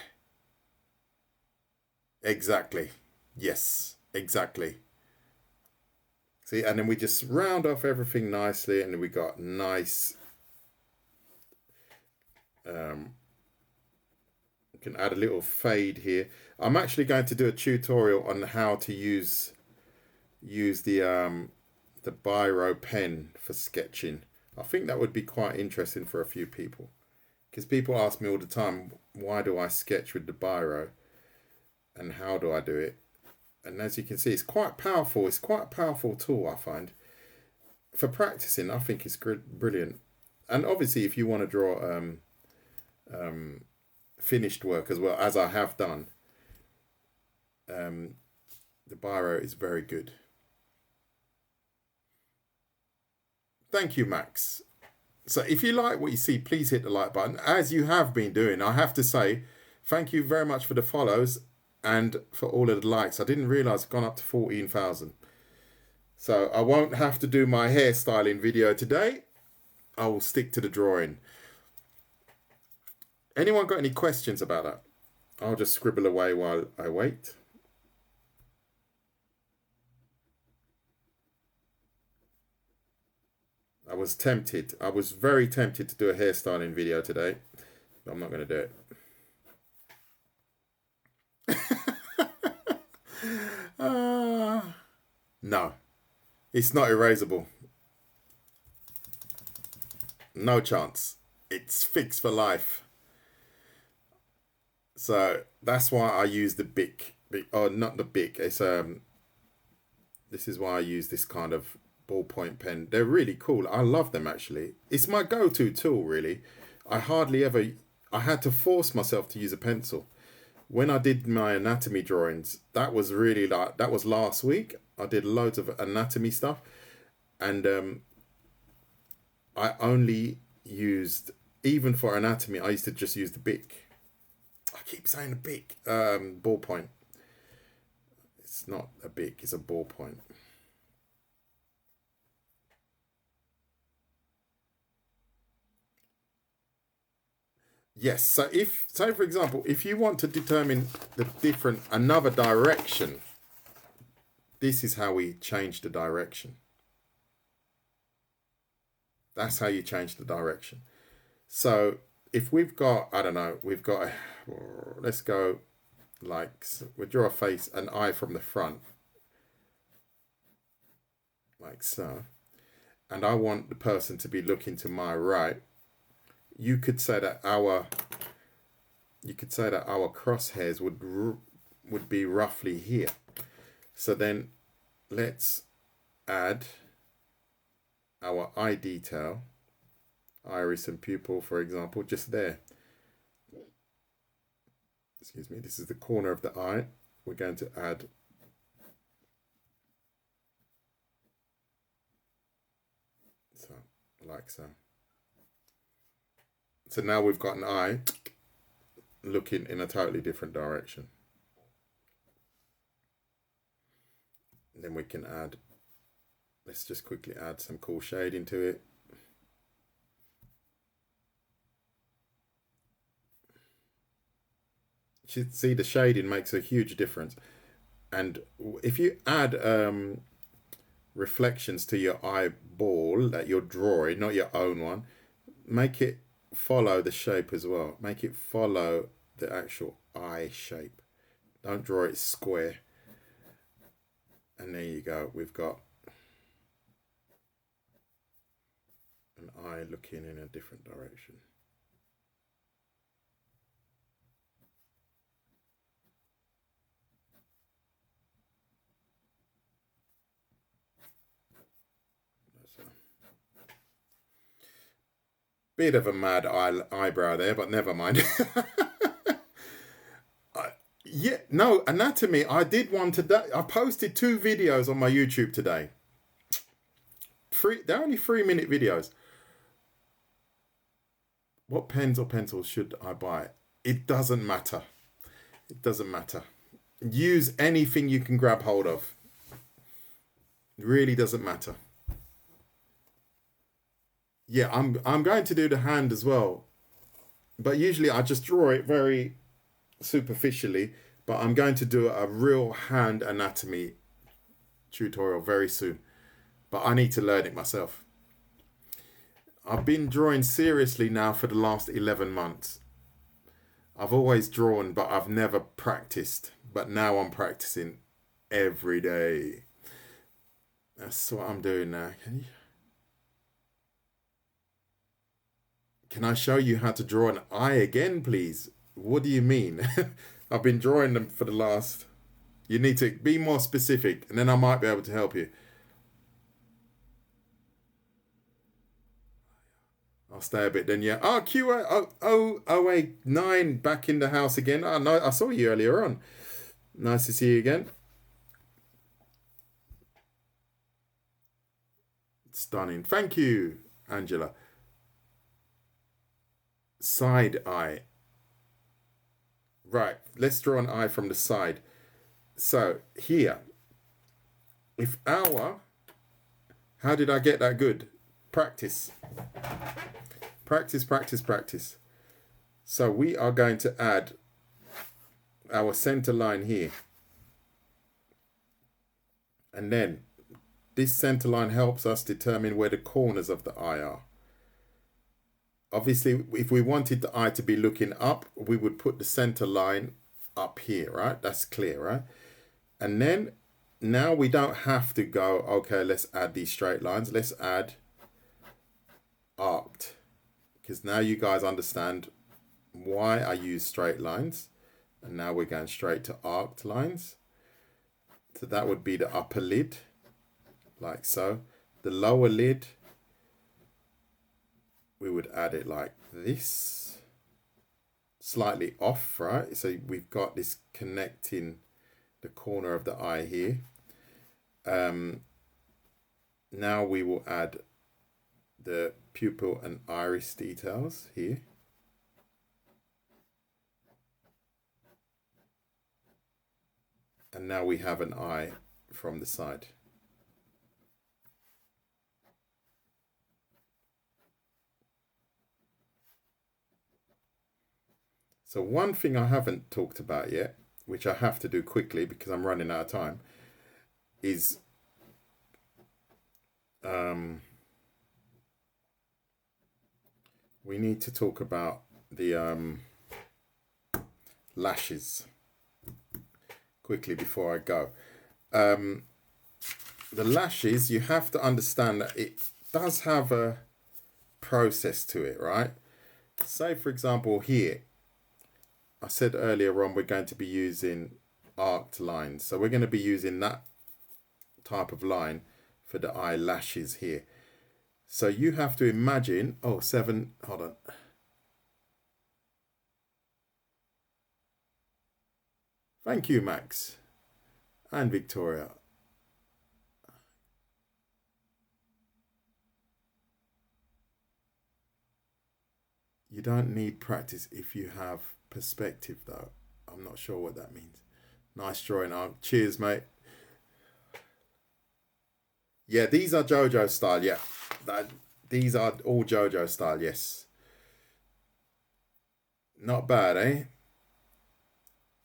Exactly. Yes, exactly. See, and then we just round off everything nicely, and then we got nice... you can add a little fade here. I'm actually going to do a tutorial on how to use the biro pen for sketching. I think that would be quite interesting for a few people, because people ask me all the time, why do I sketch with the biro and how do I do it? And as you can see, it's quite powerful. It's quite a powerful tool, I find. For practicing, I think it's brilliant. And obviously, if you want to draw finished work as well, as I have done, the biro is very good. Thank you, Max. So if you like what you see, please hit the like button, as you have been doing. I have to say, thank you very much for the follows and for all of the likes. I didn't realize it's gone up to 14,000. So I won't have to do my hairstyling video today. I will stick to the drawing. Anyone got any questions about that? I'll just scribble away while I wait. I was tempted. I was very tempted to do a hairstyling video today, but I'm not going to do it. No, it's not erasable. No chance. It's fixed for life. So that's why I use the Bic. Oh, not the Bic. It's This is why I use this kind of ballpoint pen. They're really cool. I love them actually. It's my go-to tool really. I hardly ever... I had to force myself to use a pencil. When I did my anatomy drawings, that was really like... That was last week. I did loads of anatomy stuff. And I only used... Even for anatomy, I used to just use the Bic. I keep saying the Bic. Ballpoint. It's not a Bic, it's a ballpoint. Yes, so for example, if you want to determine another direction, this is how we change the direction. That's how you change the direction. So if we've got, I don't know, let's go like, we draw a face, an eye from the front, like so. And I want the person to be looking to my right. You could say that our crosshairs would be roughly here. So then let's add our eye detail, iris and pupil, for example, just there. Excuse me, this is the corner of the eye. We're going to add so, like so. So now we've got an eye looking in a totally different direction. Then we can add, let's just quickly add some cool shading to it. You should see the shading makes a huge difference. And if you add reflections to your eyeball that you're drawing, not your own one, make it follow the shape as well. Make it follow the actual eye shape. Don't draw it square. And there you go. We've got an eye looking in a different direction. Bit of a mad eyebrow there, but never mind. Yeah, no, anatomy. I did one today. I posted 2 videos on my YouTube today. They're only 3-minute videos. What pens or pencils should I buy? It doesn't matter. It doesn't matter. Use anything you can grab hold of. It really doesn't matter. Yeah, I'm going to do the hand as well. But usually I just draw it very superficially. But I'm going to do a real hand anatomy tutorial very soon. But I need to learn it myself. I've been drawing seriously now for the last 11 months. I've always drawn, but I've never practiced. But now I'm practicing every day. That's what I'm doing now. Can I show you how to draw an eye again, please? What do you mean? I've been drawing them for the last... You need to be more specific, and then I might be able to help you. I'll stay a bit then, yeah. Oh, QA008-9 back in the house again. Oh, no, I saw you earlier on. Nice to see you again. Stunning. Thank you, Angela. Side eye. Right, let's draw an eye from the side. So, here. If our... How did I get that good? Practice. Practice, practice, practice. So we are going to add our center line here. And then this center line helps us determine where the corners of the eye are. Obviously, if we wanted the eye to be looking up, we would put the center line up here, right? That's clear, right? And then now we don't have to go, okay, let's add these straight lines. Let's add arced. Because now you guys understand why I use straight lines. And now we're going straight to arced lines. So that would be the upper lid, like so. The lower lid, we would add it like this, slightly off, right? So we've got this connecting the corner of the eye here. Now we will add the pupil and iris details here. And now we have an eye from the side. So one thing I haven't talked about yet, which I have to do quickly because I'm running out of time, is we need to talk about the lashes quickly before I go. The lashes, you have to understand that it does have a process to it, right? Say, for example, here, I said earlier on we're going to be using arced lines. So we're going to be using that type of line for the eyelashes here. So you have to imagine, hold on. Thank you, Max and Victoria. You don't need practice if you have perspective, though. I'm not sure what that means. Nice drawing, Cheers, mate. Yeah, these are JoJo style. Yeah, these are all JoJo style. Yes, not bad, eh?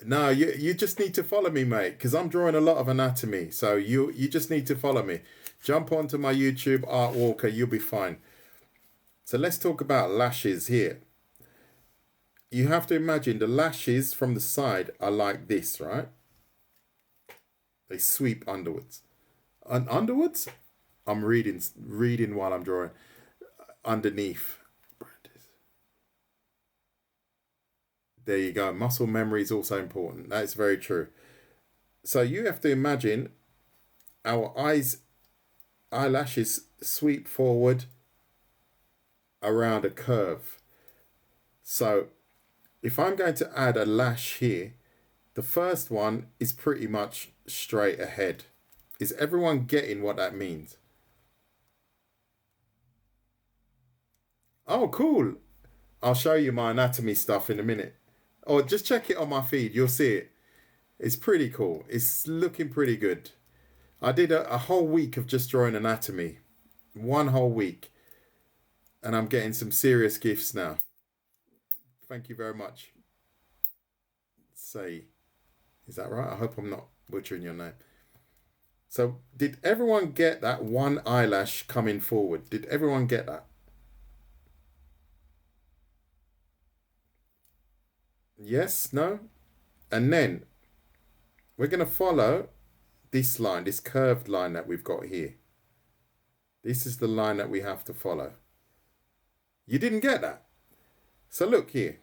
No, you just need to follow me, mate, because I'm drawing a lot of anatomy. So you just need to follow me. Jump onto my YouTube, Art Walker. You'll be fine. So let's talk about lashes here. You have to imagine the lashes from the side are like this, right? They sweep underwards. And underwards, I'm reading while I'm drawing. Underneath. There you go. Muscle memory is also important. That's very true. So you have to imagine our eyelashes sweep forward around a curve. So if I'm going to add a lash here, the first one is pretty much straight ahead. Is everyone getting what that means? Oh, cool. I'll show you my anatomy stuff in a minute. Or just check it on my feed. You'll see it. It's pretty cool. It's looking pretty good. I did a whole week of just drawing anatomy. One whole week. And I'm getting some serious gifts now. Thank you very much. Say, is that right? I hope I'm not butchering your name. So did everyone get that one eyelash coming forward? Did everyone get that? Yes? No? And then we're going to follow this line, this curved line that we've got here. This is the line that we have to follow. You didn't get that? So look here.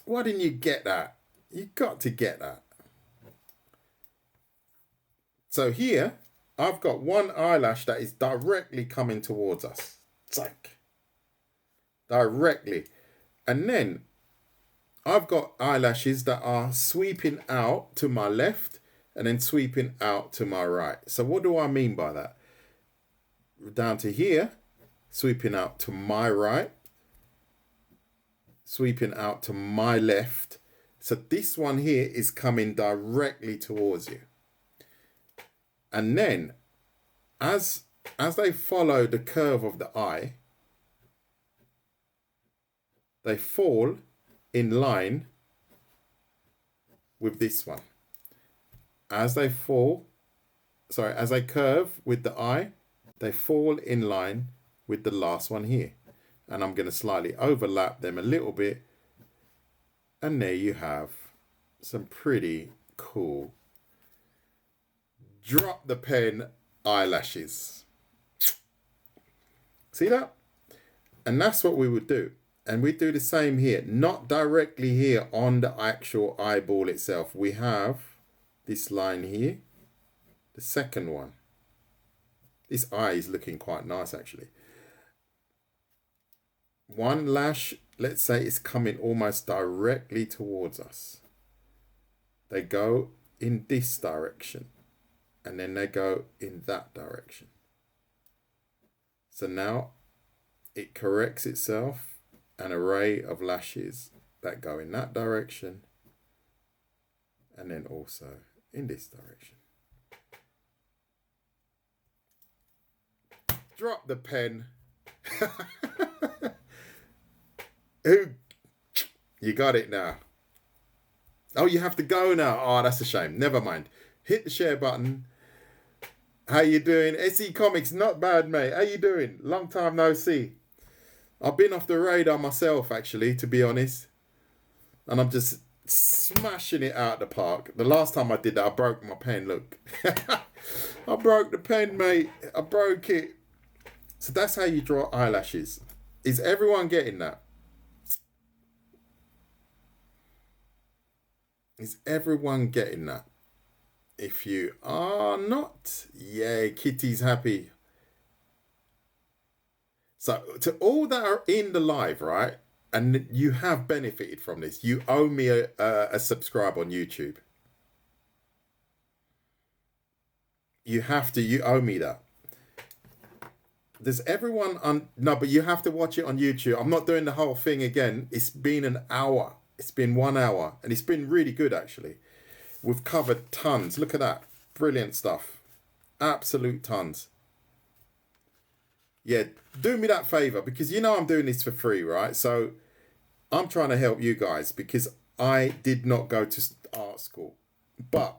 Why didn't you get that? You got to get that. So here, I've got one eyelash that is directly coming towards us. It's like directly. And then I've got eyelashes that are sweeping out to my left and then sweeping out to my right. So what do I mean by that? Down to here, sweeping out to my right, sweeping out to my left. So this one here is coming directly towards you. And then as they follow the curve of the eye, they fall in line with this one. As they curve with the eye, they fall in line with the last one here. And I'm going to slightly overlap them a little bit. And there you have some pretty cool drop the pen eyelashes. See that? And that's what we would do. And we do the same here, not directly here on the actual eyeball itself. We have this line here, the second one. This eye is looking quite nice actually. One lash, let's say, is coming almost directly towards us. They go in this direction and then they go in that direction. So now it corrects itself. An array of lashes that go in that direction and then also in this direction. Drop the pen. You got it now. Oh, you have to go now. Oh, that's a shame. Never mind. Hit the share button. How you doing? SE Comics, not bad, mate. How you doing? Long time no see. I've been off the radar myself, actually, to be honest. And I'm just smashing it out the park. The last time I did that, I broke my pen, look. I broke the pen, mate. I broke it. So that's how you draw eyelashes. Is everyone getting that? Is everyone getting that? If you are not, yay, Kitty's happy. So to all that are in the live, right, and you have benefited from this, you owe me a subscribe on YouTube. You owe me that. Does everyone, no, but you have to watch it on YouTube. I'm not doing the whole thing again. It's been an hour. It's been 1 hour and it's been really good, actually. We've covered tons. Look at that. Brilliant stuff. Absolute tons. Yeah, do me that favor, because you know I'm doing this for free, right? So I'm trying to help you guys, because I did not go to art school, but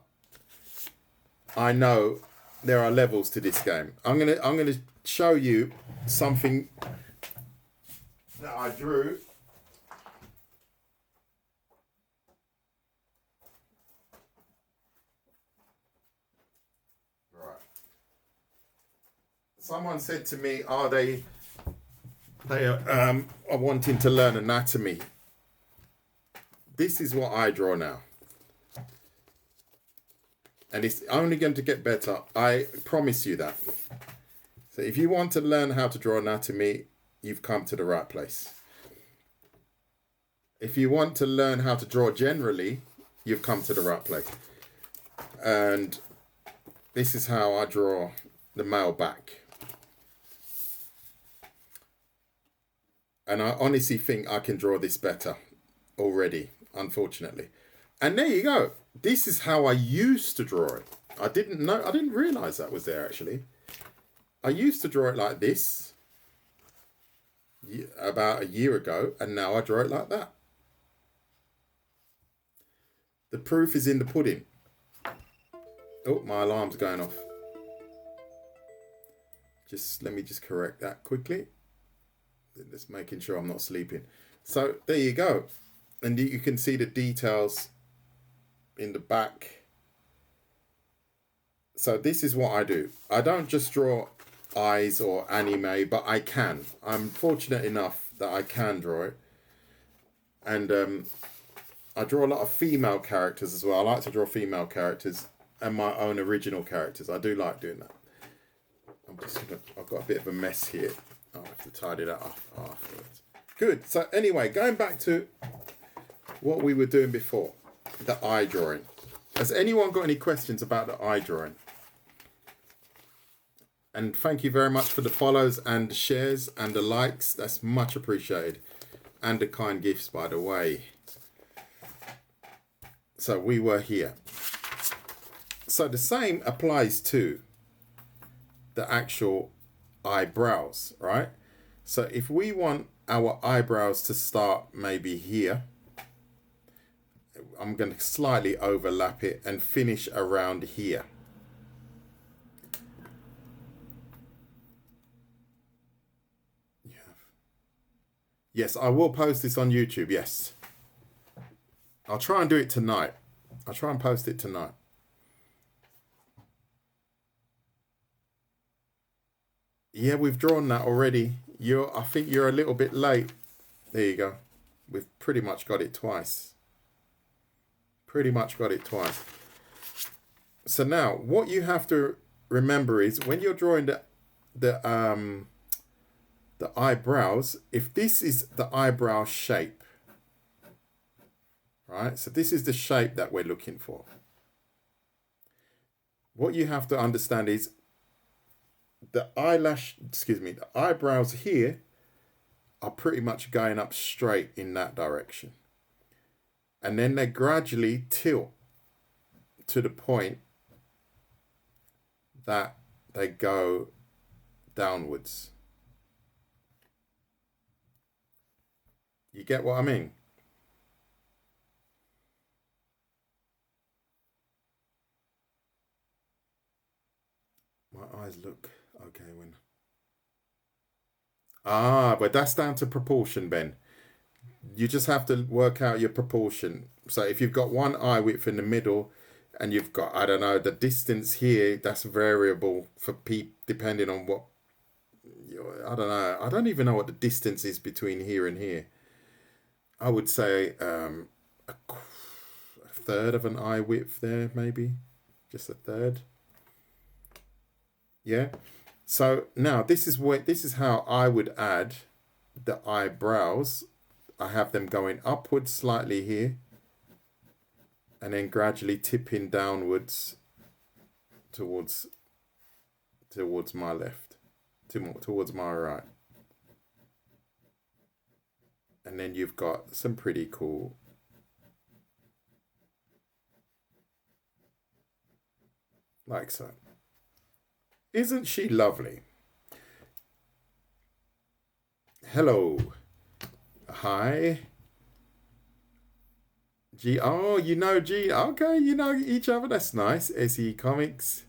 I know there are levels to this game. I'm gonna show you something that I drew. Right. Someone said to me, "Are they are wanting to learn anatomy?" This is what I draw now. And it's only going to get better. I promise you that. So if you want to learn how to draw anatomy, you've come to the right place. If you want to learn how to draw generally, you've come to the right place. And this is how I draw the male back. And I honestly think I can draw this better already, unfortunately. And there you go. This is how I used to draw it. I didn't realize that was there actually. I used to draw it like this about a year ago, and now I draw it like that. The proof is in the pudding. Oh, my alarm's going off. Let me just correct that quickly. Just making sure I'm not sleeping. So there you go. And you can see the details in the back. So this is what I do. I don't just draw eyes or anime, but I can. I'm fortunate enough that I can draw it. And I draw a lot of female characters as well. I like to draw female characters and my own original characters. I do like doing that. I've got a bit of a mess here. I'll have to tidy that up afterwards. Good. So anyway, going back to what we were doing before, the eye drawing. Has anyone got any questions about the eye drawing? And thank you very much for the follows and the shares and the likes. That's much appreciated. And the kind gifts, by the way. So we were here. So the same applies to the actual eyebrows, right? So if we want our eyebrows to start maybe here, I'm going to slightly overlap it and finish around here. Yeah. Yes, I will post this on YouTube, yes. I'll try and do it tonight. I'll try and post it tonight. Yeah, we've drawn that already. I think you're a little bit late. There you go. We've pretty much got it twice. So now, what you have to remember is when you're drawing the eyebrows, if this is the eyebrow shape, right? So this is the shape that we're looking for. What you have to understand is the eyebrows here are pretty much going up straight in that direction. And then they gradually tilt to the point that they go downwards. You get what I mean? My eyes look okay when... but that's down to proportion, Ben. You just have to work out your proportion. So if you've got one eye width in the middle and you've got, I don't know, the distance here, that's variable for depending on what, I don't know. I don't even know what the distance is between here and here. I would say a third of an eye width there, maybe. Just a third. Yeah. So now this is how I would add the eyebrows. I have them going upwards slightly here and then gradually tipping downwards towards my left, towards my right. And then you've got some pretty cool like so. Isn't she lovely? Hello. Hi. G. Oh, you know G. Okay, you know each other. That's nice. SE Comics.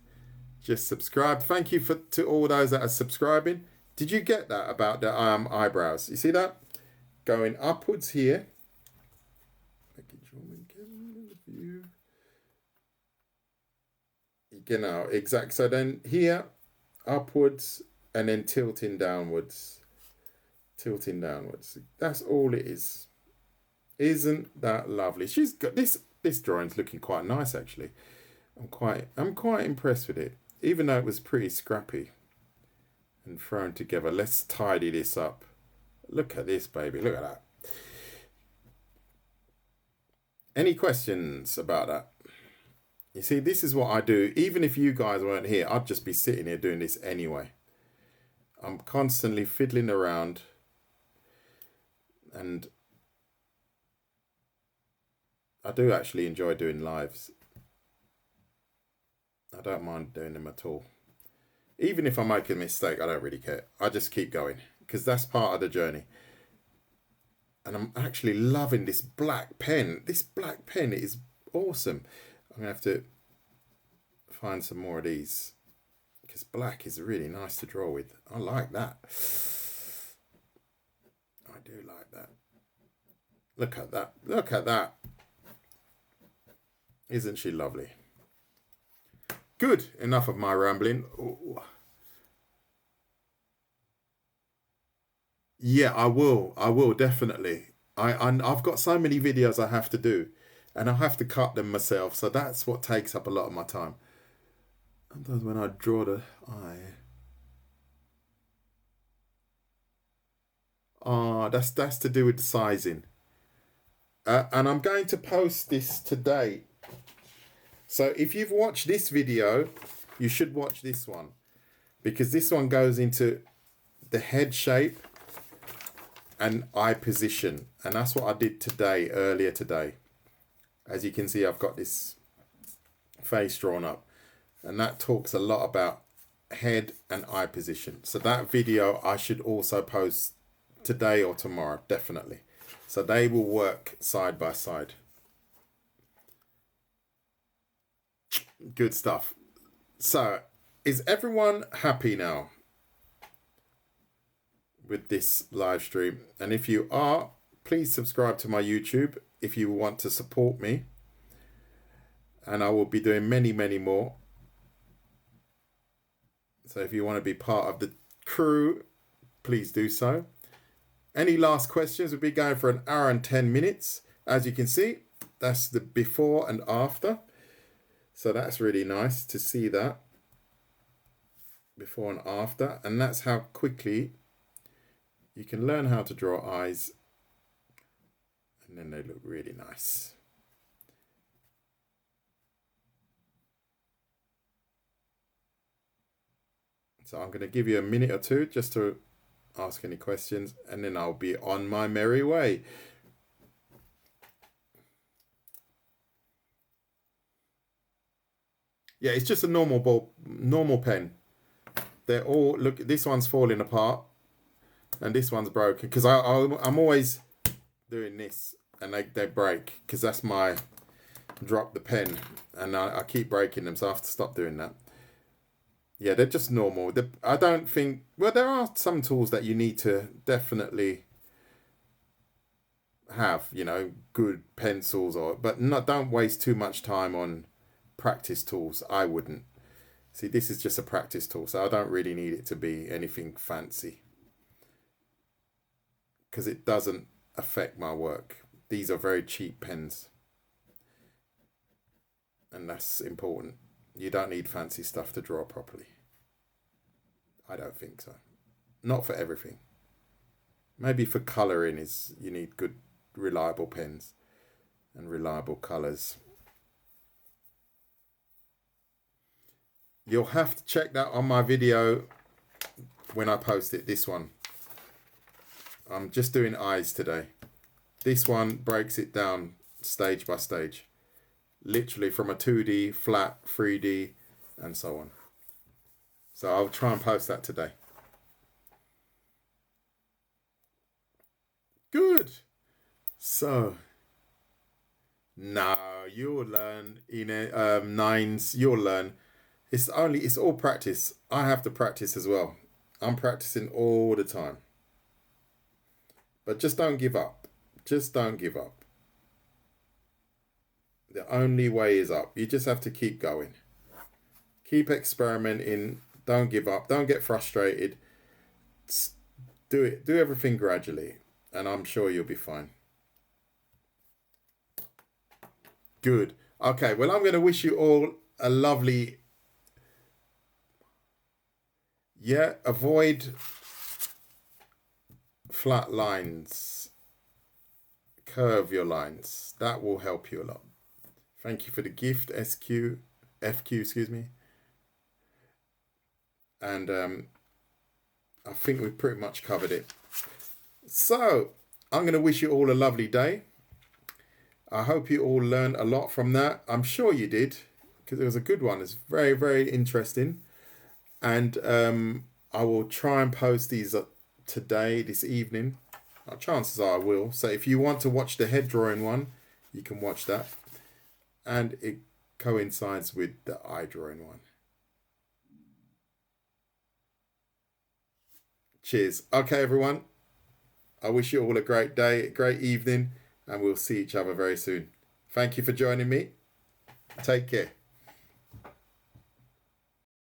Just subscribed. Thank you to all those that are subscribing. Did you get that about the eyebrows? You see that? Going upwards here. Making sure we can view. You know, exact. So then here, upwards, and then tilting downwards. Tilting downwards. That's all it is. Isn't that lovely? She's got this. This drawing's looking quite nice actually. I'm quite impressed with it, even though it was pretty scrappy and thrown together. Let's tidy this up. Look at this, baby. Look at that. Any questions about that? You see, this is what I do. Even if you guys weren't here, I'd just be sitting here doing this anyway. I'm constantly fiddling around, and I do actually enjoy doing lives. I don't mind doing them at all. Even if I make a mistake, I don't really care. I just keep going because that's part of the journey. And I'm actually loving this black pen. This black pen is awesome. I'm going to have to find some more of these because black is really nice to draw with. I like that. I do like that. Look at that. Look at that. Isn't she lovely? Good. Enough of my rambling. Ooh. Yeah, I will. I will definitely. I've got so many videos I have to do, and I have to cut them myself. So that's what takes up a lot of my time. Sometimes when I draw the eye, that's to do with the sizing. And I'm going to post this today. So if you've watched this video, you should watch this one, because this one goes into the head shape and eye position, and that's what I did today, earlier today. As you can see, I've got this face drawn up, and that talks a lot about head and eye position. So that video I should also post today or tomorrow, definitely. So they will work side by side. Good stuff. So is everyone happy now with this live stream? And if you are, please subscribe to my YouTube if you want to support me, and I will be doing many more. So if you want to be part of the crew, please do so. Any last questions? We'll be going for an hour and 10 minutes. As you can see, that's the before and after. So that's really nice to see that. Before and after. And that's how quickly you can learn how to draw eyes. And then they look really nice. So I'm going to give you a minute or two just to ask any questions, and then I'll be on my merry way. Yeah, it's just a normal pen. They're all, look, this one's falling apart and this one's broken, because I'm always doing this and they break, because that's my drop the pen, and I keep breaking them, so I have to stop doing that. Yeah, they're just normal. I don't think... Well, there are some tools that you need to definitely have, you know, good pencils, but don't waste too much time on practice tools. I wouldn't. See, this is just a practice tool, so I don't really need it to be anything fancy, because it doesn't affect my work. These are very cheap pens, and that's important. You don't need fancy stuff to draw properly. I don't think so. Not for everything. Maybe for colouring you need good, reliable pens and reliable colours. You'll have to check that on my video when I post it, this one. I'm just doing eyes today. This one breaks it down stage by stage. Literally from a 2D, flat, 3D, and so on. So I'll try and post that today. Good. So now you'll learn in nines. You'll learn. It's all practice. I have to practice as well. I'm practicing all the time. But just don't give up. Just don't give up. The only way is up. You just have to keep going. Keep experimenting. Don't give up. Don't get frustrated. Do it. Do everything gradually. And I'm sure you'll be fine. Good. Okay, well, I'm going to wish you all a lovely... Yeah, avoid flat lines. Curve your lines. That will help you a lot. Thank you for the gift, FQ, excuse me. And I think we've pretty much covered it. So, I'm going to wish you all a lovely day. I hope you all learned a lot from that. I'm sure you did, because it was a good one. It's very, very interesting. And I will try and post these up today, this evening. Chances are I will. So if you want to watch the head drawing one, you can watch that. And it coincides with the eye drawing one. Cheers. Okay, everyone. I wish you all a great day, a great evening, and we'll see each other very soon. Thank you for joining me. Take care.